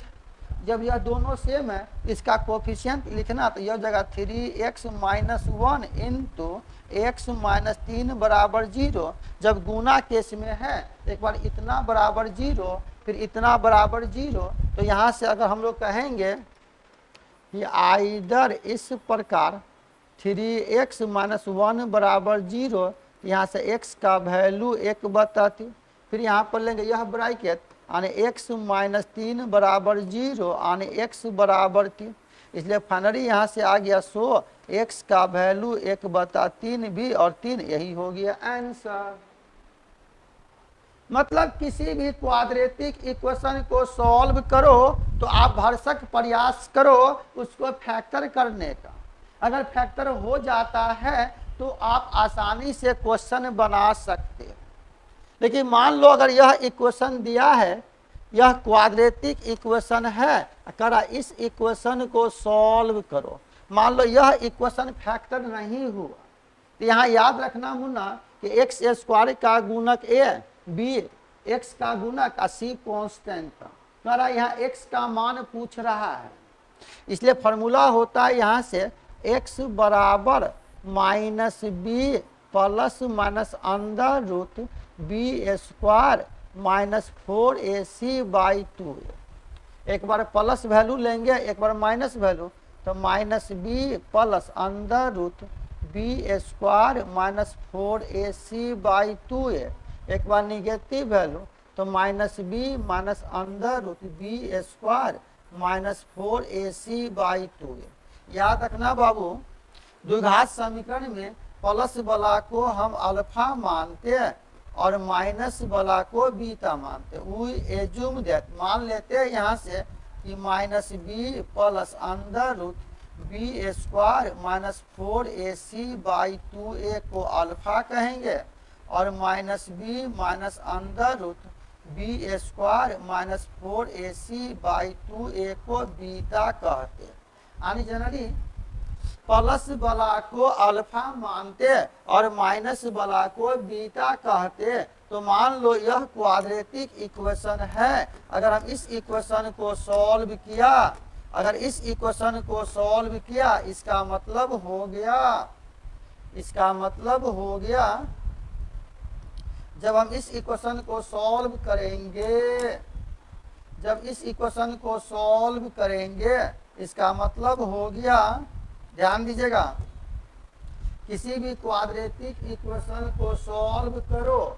जब यह दोनों सेम है इसका कोफिशिएंट लिखना तो यह जगह 3x minus 1 into x minus 3 बराबर 0। जब गुना केस में है एक बार इतना बराबर 0 फिर इतना बराबर 0, तो यहाँ से अगर हम लोग कहेंगे कि आइदर इस प्रकार 3x माइनस 1 बराबर 0, यहाँ से x का वैल्यू 1 बताती, फिर यहाँ पर लेंगे यह ब्रैकेट यानी x माइनस 3 बराबर 0 यानी x बराबर 3, इसलिए फाइनली यहाँ से आ गया 100 x का वैल्यू 1/3 भी और 3, यही हो गया आंसर। मतलब किसी भी क्वाड्रेटिक इक्वेशन को सॉल्व करो तो आप भरसक प्रयास करो उसको फैक्टर करने का। अगर फैक्टर हो जाता है तो आप आसानी से क्वेश्चन बना सकते हो। लेकिन मान लो अगर यह इक्वेशन दिया है, यह क्वाड्रेटिक इक्वेशन है, करा इस इक्वेशन को सॉल्व करो, मान लो यह इक्वेशन फैक्टर नहीं हुआ, तो यहाँ याद रखना मुन्ना कि x² का गुणक a, b x का गुणक और c कांस्टेंट, करा यहाँ x का मान पूछ रहा है, इसलिए फॉर्मूला होता है यहाँ से x बराबर -b plus minus under root b² minus 4ac/2। एक बार प्लस वैल्यू लेंगे एक बार माइनस वैल्यू, तो -b plus under root b² minus 4ac/2। एक बार निगेटिव वैल्यू तो -b minus under root b² minus 4ac/2। याद रखना बाबू, द्विघात समीकरण में प्लस वाला को हम अल्फा मानते हैं और माइनस वाला को बीटा मानते। वी एज्यूम दैट, मान लेते हैं यहाँ से कि -b plus under root b² minus 4ac/2a को अल्फा कहेंगे और -b minus under root b² minus 4ac/2a को बीटा कहते हैं। यानी जनरली प्लस वाला को अल्फा मानते और माइनस वाला को बीटा कहते। तो मान लो यह क्वाड्रेटिक इक्वेशन है, अगर हम इस इक्वेशन को सॉल्व किया, अगर इस इक्वेशन को सॉल्व किया इसका मतलब हो गया जब हम इस इक्वेशन को सॉल्व करेंगे, जब इस इक्वेशन को सॉल्व करेंगे इसका मतलब हो गया, ध्यान दीजिएगा, किसी भी क्वाड्रेटिक इक्वेशन को सॉल्व करो,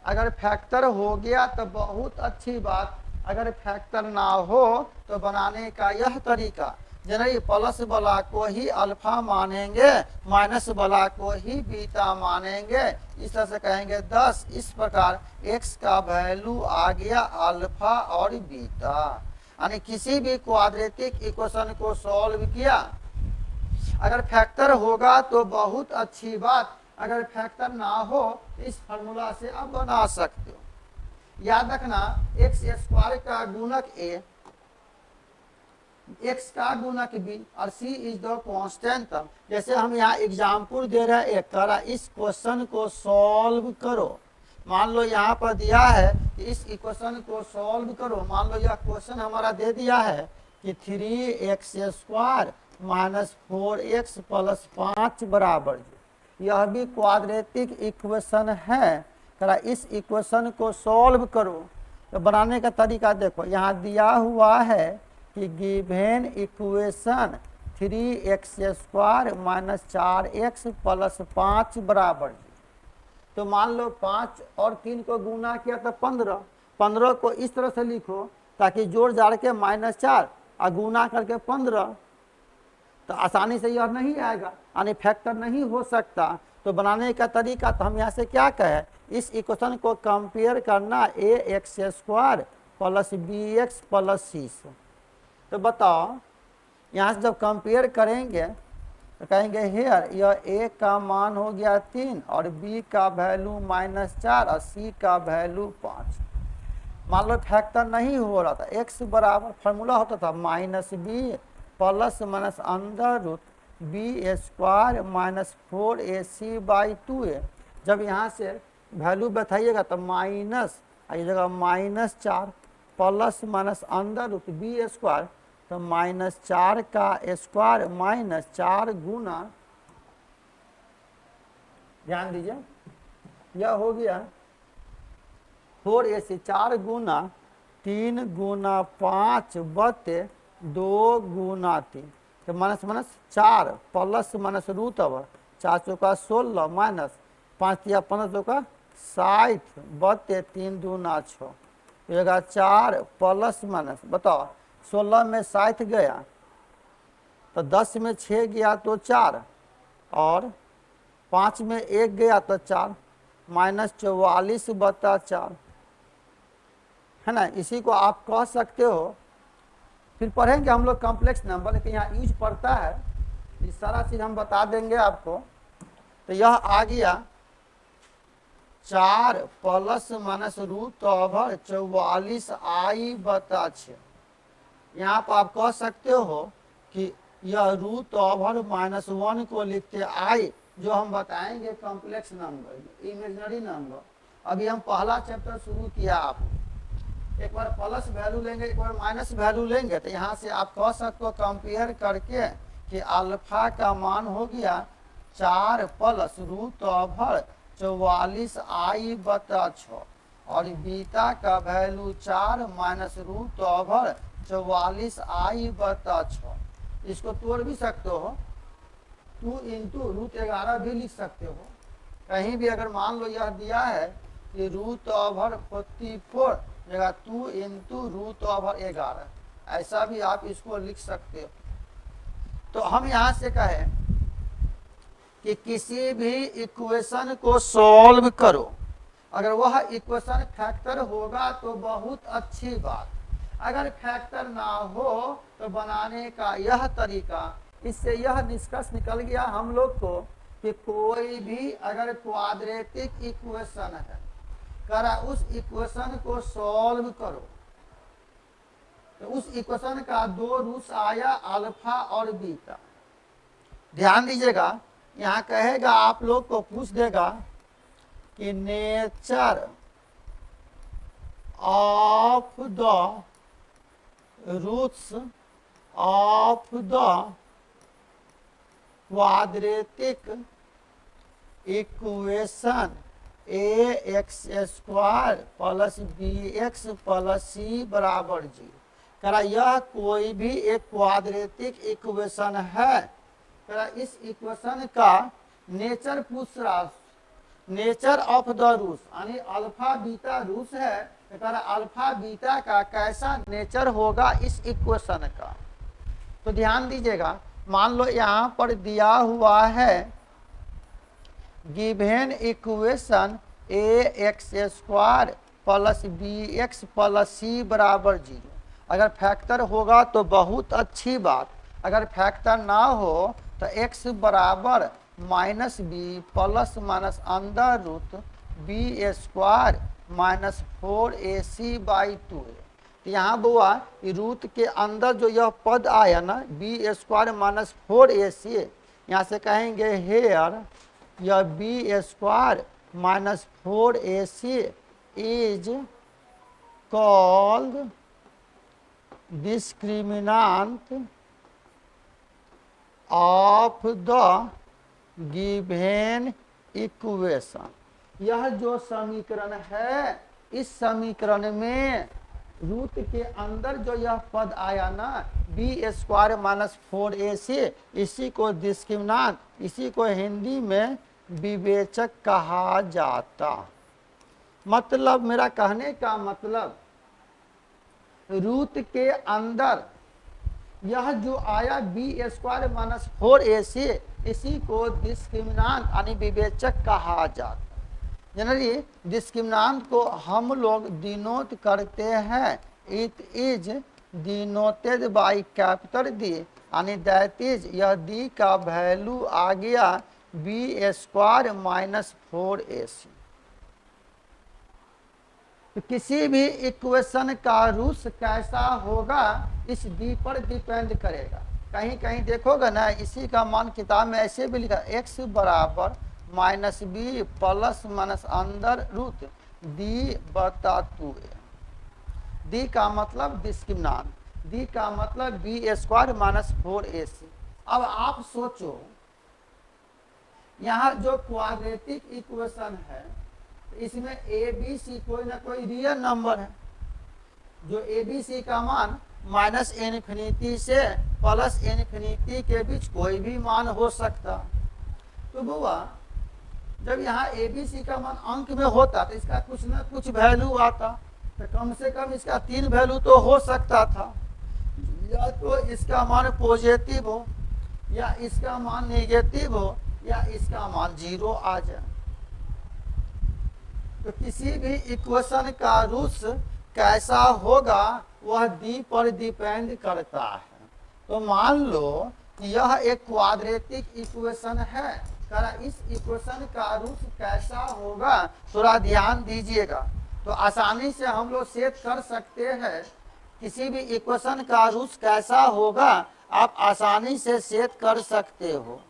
अगर फैक्टर हो गया तो बहुत अच्छी बात, अगर फैक्टर ना हो तो बनाने का यह तरीका, जनरली प्लस वाला को ही अल्फा मानेंगे माइनस वाला को ही बीटा मानेंगे, इस तरह से कहेंगे 10। इस प्रकार x का वैल्यू आ गया अल्फा और बीटा। यानी किसी भी क्वाड्रेटिक इक्वेशन को सॉल्व किया, अगर फैक्टर होगा तो बहुत अच्छी बात, अगर फैक्टर ना हो तो इस फार्मूला से आप बना सकते हो। याद रखना x² का गुणक a, x का गुणक b और c इज द कांस्टेंट। जैसे हम यहाँ एग्जाम्पल दे रहे हैं, एक तरह इस क्वेश्चन को सॉल्व करो, मान लो यहाँ पर दिया है कि इस इक्वेशन को सॉल्व करो, मान लो यह क्वेश्चन हमारा दे दिया है कि 3x² माइनस 4x प्लस 5 बराबर 0। यह भी क्वाड्रेटिक इक्वेशन है। करा इस इक्वेशन को सॉल्व करो। तो बनाने का तरीका देखो, यहाँ दिया हुआ है कि given equation 3x² minus 4x plus 5 बराबर। तो मान लो 5 और 3 को गुना किया तो 15। 15 को इस तरह से लिखो ताकि जोड़ जाड़ के -4 और गुना करके 15, तो आसानी से यह नहीं आएगा, यानी फैक्टर नहीं हो सकता। तो बनाने का तरीका, तो हम यहाँ से क्या कहें, इस इक्वेशन को कंपेयर करना ax² plus bx plus c से। तो बताओ यहाँ से जब कंपेयर करेंगे तो कहेंगे हेयर यह a का मान हो गया 3 और b का वैल्यू -4 और c का वैल्यू 5। मान लो फैक्टर नहीं हो रहा था, x बराबर फार्मूला होता था -b plus minus under root b² minus 4ac/2a। जब यहाँ से वैल्यू बताइएगा तो माइनस आई जगह -4 plus minus under root b², तो -4 का स्क्वायर -4 गुना, ध्यान दीजिए यह हो गया 4ac, 4 गुना 3 गुना 5 बटे 2 गुना 3, तो minus minus 4 plus minus root over 4 चौका 16 माइनस 5 या 15 चौका 60 बटे 3 दूना 6, तो 4 प्लस माइनस बताओ 16 में 60 गया तो 10 में 6 गया तो 4 और 5 में 1 गया तो 4 -44 बटा 4 है ना। इसी को आप कह सकते हो, फिर पढ़ेंगे हम लोग कॉम्प्लेक्स नंबर, लेकिन यहाँ यूज पड़ता है, ये सारा चीज हम बता देंगे आपको। तो यह आ गया 4 plus minus root over 44i/6। यहाँ पर आप कह सकते हो कि यह रूट ओवर -1 को लिखते आई, जो हम बताएंगे कॉम्प्लेक्स नंबर, इमेजिनरी नंबर। अभी हम पहला चैप्टर शुरू किया, आप एक बार प्लस वैल्यू लेंगे एक बार माइनस वैल्यू लेंगे, तो यहाँ से आप कह सकते हो कंपेयर करके कि अल्फा का मान हो गया 4 प्लस रूट ओवर 44i/6 और बीटा का value 4 minus root over 44i/6। इसको तोड़ भी सकते हो, 2 इंटू रूट 11 भी लिख सकते हो। कहीं भी अगर मान लो यह दिया है कि रूट ओवर 44 जगह 2 इंटू रूट ओवर 11, ऐसा भी आप इसको लिख सकते हो। तो हम यहाँ से कहें कि किसी भी इक्वेशन को सॉल्व करो, अगर वह इक्वेशन फैक्टर होगा तो बहुत अच्छी बात, अगर फैक्टर ना हो तो बनाने का यह तरीका। इससे यह निष्कर्ष निकल गया हम लोग को कि कोई भी अगर क्वाड्रेटिक इक्वेशन है, करा उस इक्वेशन को सॉल्व करो, तो उस इक्वेशन का 2 रूट्स आया अल्फा और बीटा। ध्यान दीजिएगा, यहाँ कहेगा आप लोग को पूछ देगा कि nature of the roots of the quadratic equation ax² plus bx plus c बराबर 0। करा यह कोई भी एक क्वाड्रेटिक इक्वेशन है, करा इस इक्वेशन का नेचर पूछ रहा, नेचर ऑफ द रूट्स यानी अल्फा बीटा रूट्स है, करा अल्फा बीटा का कैसा नेचर होगा इस इक्वेशन का। तो ध्यान दीजिएगा, मान लो यहाँ पर दिया हुआ है given equation ax² plus bx plus c बराबर 0। अगर फैक्टर होगा तो बहुत अच्छी बात, अगर फैक्टर ना हो तो x बराबर -b plus minus under root b² minus 4ac/2। तो यहाँ बुआ रूट के अंदर जो यह पद आया ना b² माइनस 4ac, यहाँ से कहेंगे हेयर यह b² minus 4ac is called discriminant of the given equation, यह जो समीकरण है, इस समीकरण में रूट के अंदर जो यह पद आया ना, बी स्क्वायर माइनस 4ac, इसी को डिस्क्रिमिनेंट, इसी को हिंदी में विवेचक कहा जाता। मतलब मेरा कहने का मतलब, रूट के अंदर यह जो आया बी स्क्वायर माइनस 4ac, इसी को डिस्क्रिमिनेंट यानी विवेचक कहा जाता। जनरली डिस्क्रिमिनेंट को हम लोग डिनोट करते हैं, it is denoted by capital D, यानी दैट इज यह डी का वैल्यू आ गया बी स्क्वायर माइनस 4ac। तो किसी भी इक्वेशन का रूट कैसा होगा इस डी पर डिपेंड करेगा। कहीं कहीं देखोगे ना, इसी का मान किताब में ऐसे भी लिखा, x बराबर माइनस बी प्लस माइनस अंदर रूट डी बटा 2a। डी का मतलब डिस्क्रिमिनेंट, डी का मतलब बी स्क्वायर माइनस 4ac। अब आप सोचो, यहाँ जो क्वाड्रेटिक इक्वेशन है, इसमें ए बी सी कोई ना कोई रियल नंबर है। जो ए बी सी का मान माइनस इन्फिनिटी से प्लस इन्फिनिटी के बीच कोई भी मान हो सकता। तो बुआ, जब यहाँ ए बी सी का मान अंक में होता तो इसका कुछ ना कुछ वैल्यू आता, तो कम से कम इसका 3 वैल्यू तो हो सकता था। या तो इसका मान पॉजिटिव हो, या इसका मान नेगेटिव हो, या इसका मान 0 आ जाए। तो किसी भी इक्वेशन का रूट कैसा होगा वह डी पर डिपेंड करता है। तो मान लो कि यह एक क्वाड्रेटिक इक्वेशन है, इस इक्वेशन का रूट कैसा होगा थोड़ा ध्यान दीजिएगा। तो आसानी से हम लोग सेट कर सकते हैं, किसी भी इक्वेशन का रूट कैसा होगा आप आसानी से सेट कर सकते हो।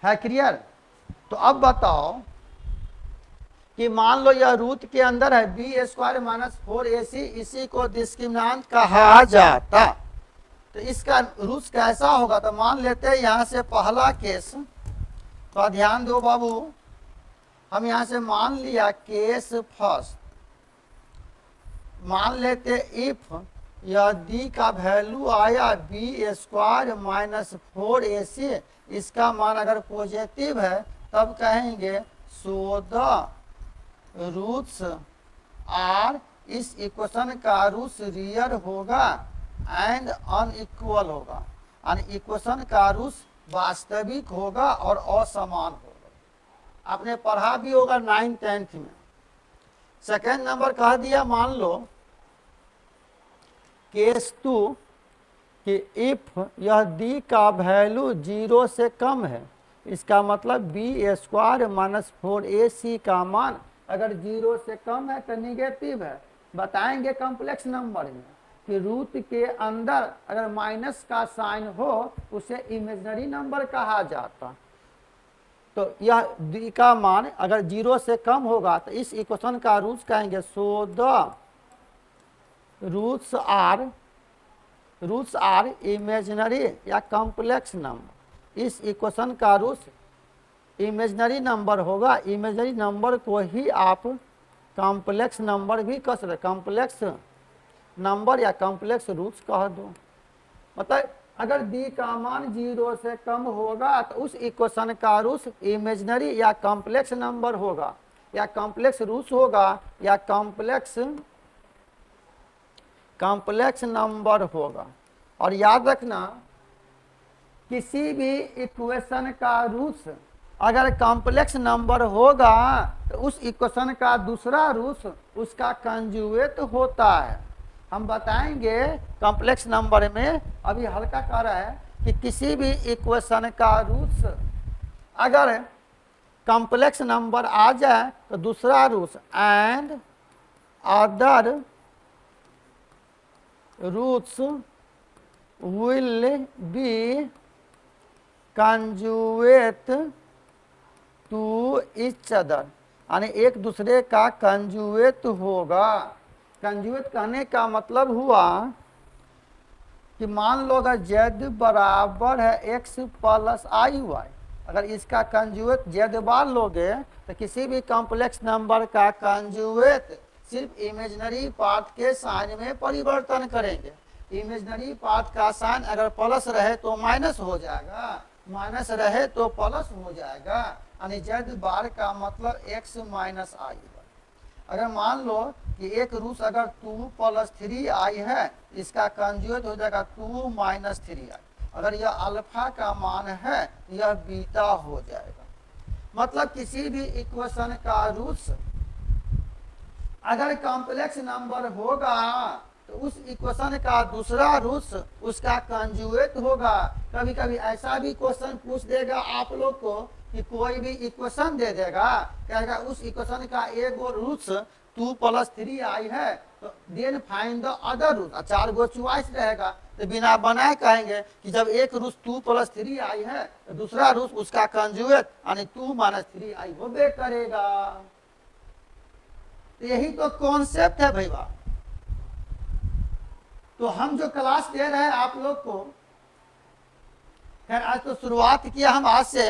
है क्लियर? तो अब बताओ कि मान लो यह रूट के अंदर है बी स्क्वायर माइनस 4ac, इसी को डिस्क्रिमिनेंट कहा जाता। तो इसका रूट कैसा होगा? तो मान लेते हैं यहाँ से पहला केस, तो ध्यान दो बाबू, हम यहाँ से मान लिया केस फर्स्ट, मान लेते इफ यह डी का वैल्यू आया बी स्क्वायर माइनस 4ac, इसका मान अगर पॉजिटिव है तब कहेंगे सो द रूट्स आर, इस इक्वेशन का रूट्स रियल होगा एंड अनइक्वल होगा, यानी इक्वेशन का रूट्स वास्तविक होगा और असमान होगा। आपने पढ़ा भी होगा 9th 10th में। सेकेंड नंबर कह दिया, मान लो केस 2 कि इफ यह डी का वैल्यू 0 से कम है, इसका मतलब बी स्क्वायर माइनस 4ac का मान अगर 0 से कम है तो निगेटिव है। बताएंगे कॉम्प्लेक्स नंबर में कि रूट के अंदर अगर माइनस का साइन हो उसे इमेजिनरी नंबर कहा जाता। तो यह डी का मान अगर 0 से कम होगा तो इस इक्वेशन का रूट्स कहेंगे so the roots are imaginary या कॉम्प्लेक्स नंबर। इस इक्वेशन का रूट्स इमेजिनरी नंबर होगा, इमेजिनरी नंबर को ही आप कॉम्प्लेक्स नंबर भी कह सकते, कॉम्प्लेक्स नंबर या कॉम्प्लेक्स रूट्स कह दो। मतलब अगर डी का मान 0 से कम होगा तो उस इक्वेशन का रूट्स इमेजिनरी या कॉम्प्लेक्स नंबर होगा, या कॉम्प्लेक्स रूट्स होगा, या कॉम्प्लेक्स नंबर होगा। और याद रखना, किसी भी इक्वेशन का रूट्स अगर कॉम्प्लेक्स नंबर होगा तो उस इक्वेशन का दूसरा रूट्स उसका कंजुगेट होता है। हम बताएंगे कॉम्प्लेक्स नंबर में, अभी हल्का कह रहा है कि किसी भी इक्वेशन का रूट्स अगर कॉम्प्लेक्स नंबर आ जाए तो दूसरा roots and other roots will be conjugate to each other, यानी एक दूसरे का कंजुगेट होगा। कंजुगेट कहने का मतलब हुआ कि मान लो अगर z बराबर है x प्लस आई वाई, अगर इसका कंजुएट z बार लोगे तो किसी भी कॉम्प्लेक्स नंबर का कंजुएट सिर्फ इमेजिनरी पार्ट के साइन में परिवर्तन करेंगे। इमेजिनरी पार्ट का साइन अगर प्लस रहे तो माइनस हो जाएगा, माइनस रहे तो प्लस हो जाएगा, यानी z बार का मतलब x माइनस आई। अगर मान लो कि एक रूट अगर 2 प्लस 3i है, इसका कंजुएट हो जाएगा 2 माइनस 3i। अगर यह अल्फा का मान है, यह बीटा हो जाएगा। मतलब किसी भी इक्वेशन का रूट्स अगर कॉम्प्लेक्स नंबर होगा तो उस इक्वेशन का दूसरा रूट्स उसका कंजुएट होगा। कभी कभी ऐसा भी क्वेश्चन पूछ देगा आप लोग को कि कोई भी इक्वेशन दे देगा, कहेगा उस इक्वेशन का एक गो रूट्स 2 प्लस 3i है, तो then find the other root, 4 गो चॉइस रहेगा, तो बिना बनाए कहेंगे कि जब एक रूट 2 प्लस 3i है तो दूसरा रूट उसका कंजुएट यानी 2 माइनस 3i होबे करेगा। तो यही तो कॉन्सेप्ट है भैया। तो हम जो क्लास दे रहे हैं आप लोग को, खैर आज तो शुरुआत किया हम आज से,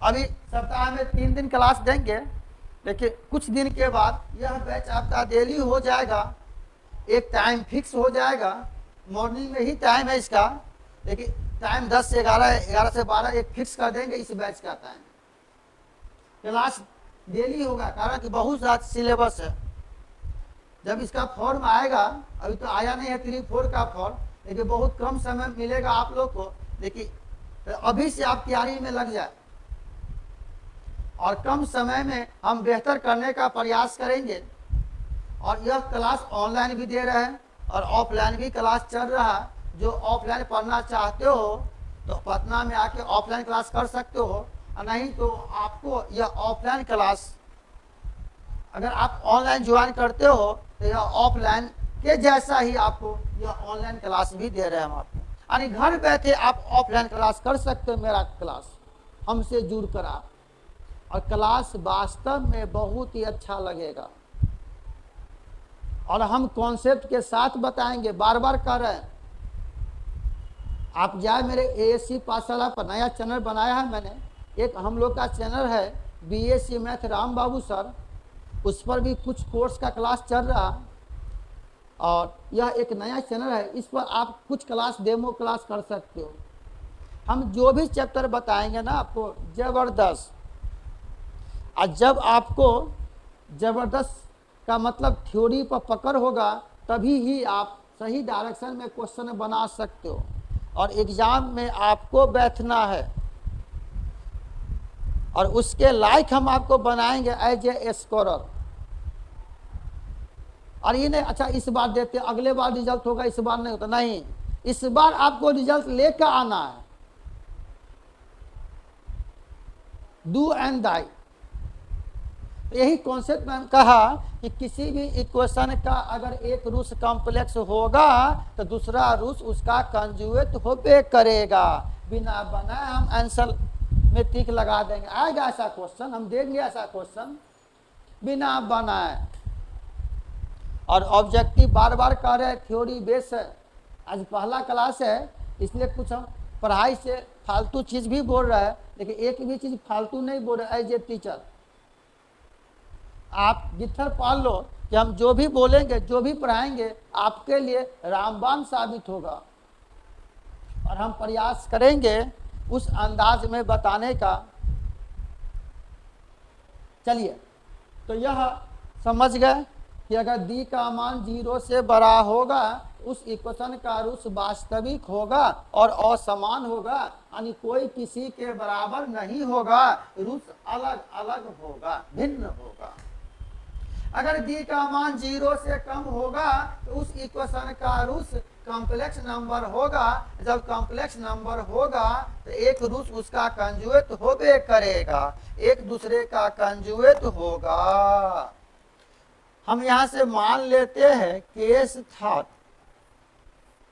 अभी सप्ताह में 3 दिन क्लास देंगे, लेकिन कुछ दिन के बाद यह बैच आपका डेली हो जाएगा, एक टाइम फिक्स हो जाएगा। मॉर्निंग में ही टाइम है इसका, लेकिन टाइम 10 से 11, 11 से 12 एक फिक्स कर देंगे इस बैच का टाइम। क्लास डेली होगा, कारण कि बहुत सा सिलेबस है। जब इसका फॉर्म आएगा, अभी तो आया नहीं है 3-4 का फॉर्म, लेकिन बहुत कम समय मिलेगा आप लोग को, लेकिन अभी से आप तैयारी में लग जाए और कम समय में हम बेहतर करने का प्रयास करेंगे। और यह क्लास ऑनलाइन भी दे रहे हैं और ऑफलाइन भी क्लास चल रहा है। जो ऑफलाइन पढ़ना चाहते हो तो पटना में आके ऑफलाइन क्लास कर सकते हो, और नहीं तो आपको यह ऑफलाइन क्लास अगर आप ऑनलाइन ज्वाइन करते हो तो यह ऑफलाइन के जैसा ही आपको यह ऑनलाइन क्लास भी दे रहे हैं हम आपको, यानी घर बैठे आप ऑफलाइन क्लास कर सकते हो। मेरा क्लास हमसे जुड़ कर आप, और क्लास वास्तव में बहुत ही अच्छा लगेगा और हम कॉन्सेप्ट के साथ बताएंगे, बार बार कर रहे हैं। आप जाए मेरे ASC पाठशाला पर, नया चैनल बनाया है मैंने, एक हम लोग का चैनल है BSc मैथ राम बाबू सर, उस पर भी कुछ कोर्स का क्लास चल रहा, और यह एक नया चैनल है, इस पर आप कुछ क्लास डेमो क्लास कर सकते हो। हम जो भी चैप्टर बताएंगे ना आपको ज़बरदस्त, और जब आपको ज़बरदस्त का मतलब थ्योरी पर पकड़ होगा तभी ही आप सही डायरेक्शन में क्वेश्चन बना सकते हो। और एग्ज़ाम में आपको बैठना है और उसके लायक हम आपको बनाएंगे एज ए स्कोरर। और ये नहीं अच्छा इस बार देते अगले बार रिजल्ट होगा, इस बार नहीं होता, नहीं, इस बार आपको रिजल्ट लेकर आना है। डू एंड डाई, यही कॉन्सेप्ट में कहा कि किसी भी इक्वेशन का अगर एक रूट कॉम्प्लेक्स होगा तो दूसरा रूट उसका कंजुएट होबे करेगा। बिना बनाए हम आंसर में टिक लगा देंगे, आएगा ऐसा क्वेश्चन, हम देंगे ऐसा क्वेश्चन बिना बनाए। और ऑब्जेक्टिव बार बार कह रहे हैं थ्योरी बेस है, आज पहला क्लास है इसलिए कुछ हम पढ़ाई से फालतू चीज़ भी बोल रहे हैं, लेकिन एक भी चीज़ फालतू नहीं बोल रहे। एज ए टीचर आप जितना पढ़ लो कि हम जो भी बोलेंगे जो भी पढ़ाएंगे आपके लिए रामबाण साबित होगा, और हम प्रयास करेंगे उस अंदाज में बताने का। चलिए, तो यह समझ गए कि अगर डी का मान 0 से बड़ा होगा उस इक्वेशन का रूट वास्तविक होगा और असमान होगा, यानी कोई किसी के बराबर नहीं होगा, रूट अलग अलग होगा, भिन्न होगा। अगर डी का मान 0 से कम होगा तो उस इक्वेशन का रूट कॉम्प्लेक्स नंबर होगा। जब कॉम्प्लेक्स नंबर होगा तो एक रूट उसका कंजुएट होबे करेगा, एक दूसरे का कंजुएट होगा। हम यहाँ से मान लेते हैं केस था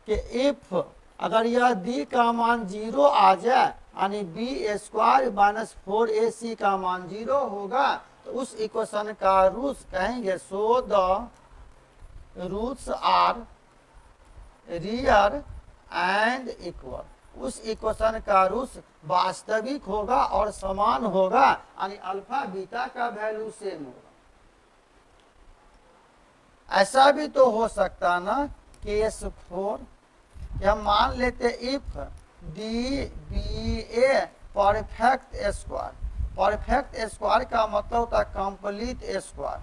कि इफ अगर यह डी का मान 0 आ जाए, यानी b² माइनस 4ac का मान 0 होगा, तो उस इक्वेशन का रूट्स कहेंगे so the roots are real and equal, उस इक्वेशन का रूट्स वास्तविक होगा और समान होगा, यानी अल्फा बीटा का वैल्यू सेम होगा। ऐसा भी तो हो सकता ना केस 4 कि हम मान लेते if D be a perfect square. Perfect square का मतलब होता है कंप्लीट स्क्वायर।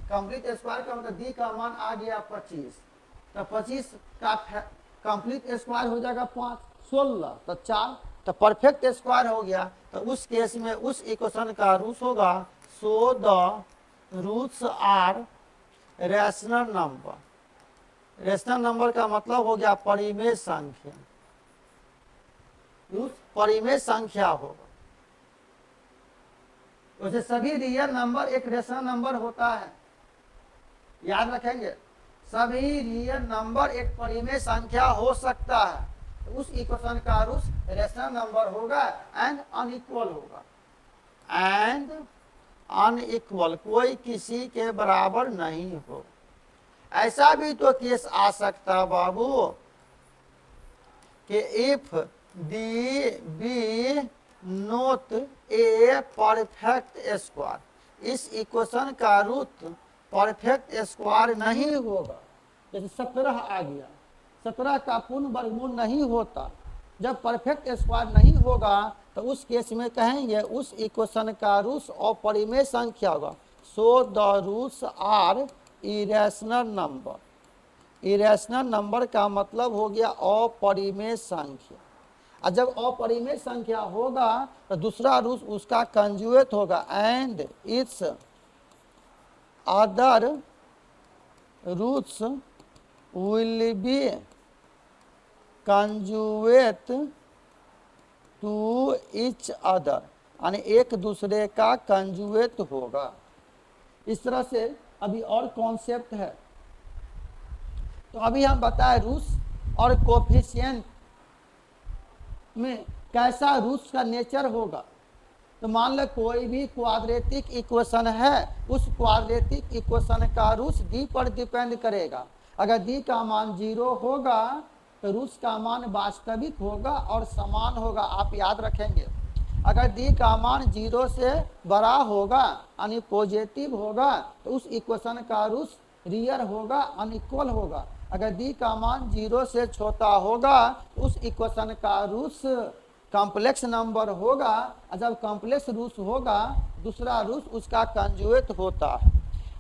कंप्लीट स्क्वायर का मतलब डी का मान आ गया 25, तो 25 का कंप्लीट स्क्वायर हो जाएगा 5, 16, तो 4, तो परफेक्ट स्क्वायर हो गया। तो उस केस में उस इक्वेशन का रूट्स होगा, so the roots are rational number. Rational number का मतलब हो गया परिमेय संख्या, परिमेय संख्या होगा। वैसे सभी रियल नंबर एक रैशनल नंबर होता है, याद रखेंगे। सभी रियल नंबर एक परिमेय संख्या हो सकता है, तो उस इक्वेशन का रूट्स रैशनल नंबर होगा एंड अनइक्वल होगा। एंड अनइक्वल, कोई किसी के बराबर नहीं हो। ऐसा भी तो केस आ सकता बाबू कि if D be not a perfect square, इस इक्वेशन का रूट परफेक्ट स्क्वायर नहीं होगा। जैसे 17 आ गया, 17 का पूर्ण वर्गमूल नहीं होता। जब परफेक्ट स्क्वायर नहीं होगा तो उस केस में कहेंगे उस इक्वेशन का रूट्स अपरिमेय संख्या होगा। So the roots are irrational number. Irrational number का मतलब हो गया अपरिमेय संख्या। और जब अपरिमेय संख्या होगा तो दूसरा रूट उसका कंजुएट होगा and its other roots will be conjugate to each other, यानी एक दूसरे का कंजुएट होगा। इस तरह से अभी और कॉन्सेप्ट है। तो अभी हम बताए रूट्स और कोफिशिएंट में कैसा रूट्स का नेचर होगा। तो मान लो कोई भी क्वाड्रेटिक इक्वेशन है, उस क्वाड्रेटिक इक्वेशन का रूट्स डी पर डिपेंड करेगा। अगर डी का मान 0 होगा तो रूट्स का मान वास्तविक होगा और समान होगा, आप याद रखेंगे। अगर डी का मान 0 से बड़ा होगा यानी पॉजिटिव होगा तो उस इक्वेशन का रूट्स रियल होगा, अनइक्वल होगा। अगर डी का मान 0 से छोटा होगा तो उस इक्वेशन का रूट्स कॉम्प्लेक्स नंबर होगा, और जब कॉम्प्लेक्स रूट्स होगा दूसरा रूट्स उसका कंजुएट होता है।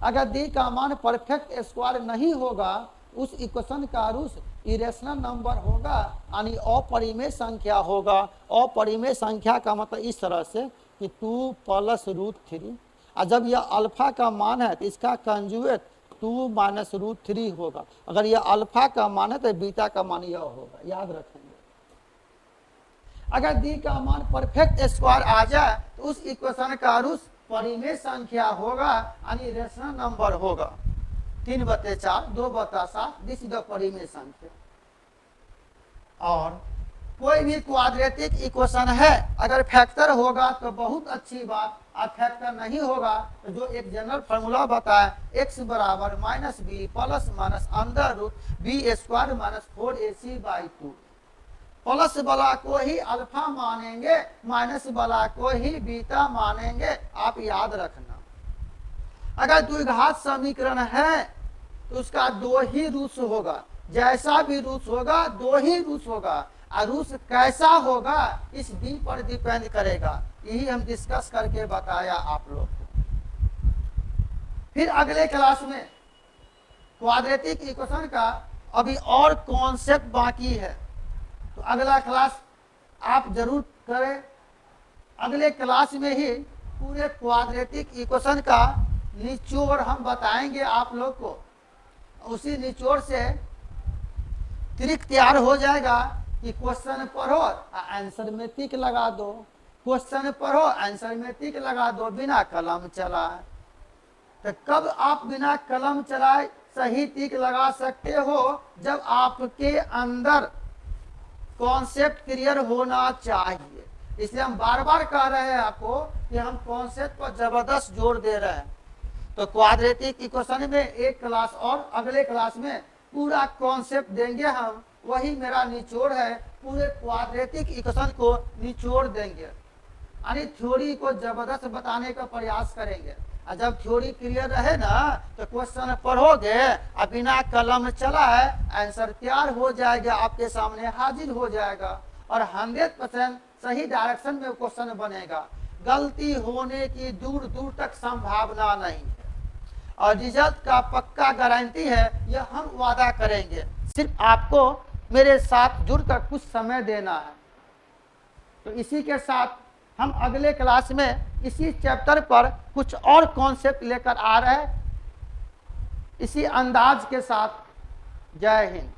अगर डी का मान परफेक्ट स्क्वायर नहीं होगा उस इक्वेशन का रूट्स इरेशनल नंबर होगा, यानी अपरिमेय संख्या होगा। अपरिमेय संख्या का मतलब इस तरह से कि 2 + √3, और जब यह अल्फा का मान है तो इसका कंजुएट 2 - √3 होगा। अगर यह अल्फा का मान है तो बीटा का मान यह होगा, याद रखेंगे। अगर डी का मान परफेक्ट स्क्वायर आ जाए तो उस इक्वेशन का रूट्स परिमेय संख्या होगा, यानी रैशनल नंबर होगा। 3/4, 2/7, दिस इज द परिमेय संख्या। और कोई भी क्वाड्रेटिक इक्वेशन है, अगर फैक्टर होगा तो बहुत अच्छी बात, और फैक्टर नहीं होगा तो जो एक जनरल फार्मूला बताया x बराबर -b ± √b² - 4ac/2। प्लस वाला को ही अल्फा मानेंगे, माइनस वाला को ही बीटा मानेंगे, आप याद रखना। अगर द्विघात समीकरण है तो उसका 2 ही रूट्स होगा, जैसा भी रूट्स होगा 2 ही रूट्स होगा, और रूट्स कैसा होगा इस डी पर डिपेंड करेगा। यही हम डिस्कस करके बताया आप लोग को। फिर अगले क्लास में क्वाड्रेटिक इक्वेशन का अभी और कॉन्सेप्ट बाकी है, तो अगला क्लास आप जरूर करें। अगले क्लास में ही पूरे क्वाड्रेटिक इक्वेशन का निचोड़ हम बताएंगे आप लोग को। उसी निचोड़ से ट्रिक तैयार हो जाएगा कि क्वेश्चन पढ़ो आंसर में टिक लगा दो, क्वेश्चन पढ़ो आंसर में टिक लगा दो बिना कलम चलाए। तो कब आप बिना कलम चलाए सही टिक लगा सकते हो? जब आपके अंदर कॉन्सेप्ट क्लियर होना चाहिए। इसलिए हम बार बार कह रहे हैं आपको कि हम कॉन्सेप्ट पर जबरदस्त जोर दे रहे हैं। तो क्वाड्रेटिक इक्वेशन में एक क्लास और अगले क्लास में पूरा कॉन्सेप्ट देंगे हम, वही मेरा निचोड़ है, पूरे क्वाड्रेटिक इक्वेशन को निचोड़ देंगे, यानी थ्योरी को जबरदस्त बताने का प्रयास करेंगे। और जब थ्योरी क्लियर रहे ना तो क्वेश्चन पढ़ोगे और बिना कलम चला है आंसर तैयार हो जाएगा, आपके सामने हाजिर हो जाएगा और 100% सही डायरेक्शन में क्वेश्चन बनेगा। गलती होने की दूर दूर तक संभावना नहीं है और रिजल्ट का पक्का गारंटी है, यह हम वादा करेंगे। सिर्फ आपको मेरे साथ जुड़कर कुछ समय देना है। तो इसी के साथ हम अगले क्लास में इसी चैप्टर पर कुछ और कॉन्सेप्ट लेकर आ रहे हैं, इसी अंदाज के साथ। जय हिंद।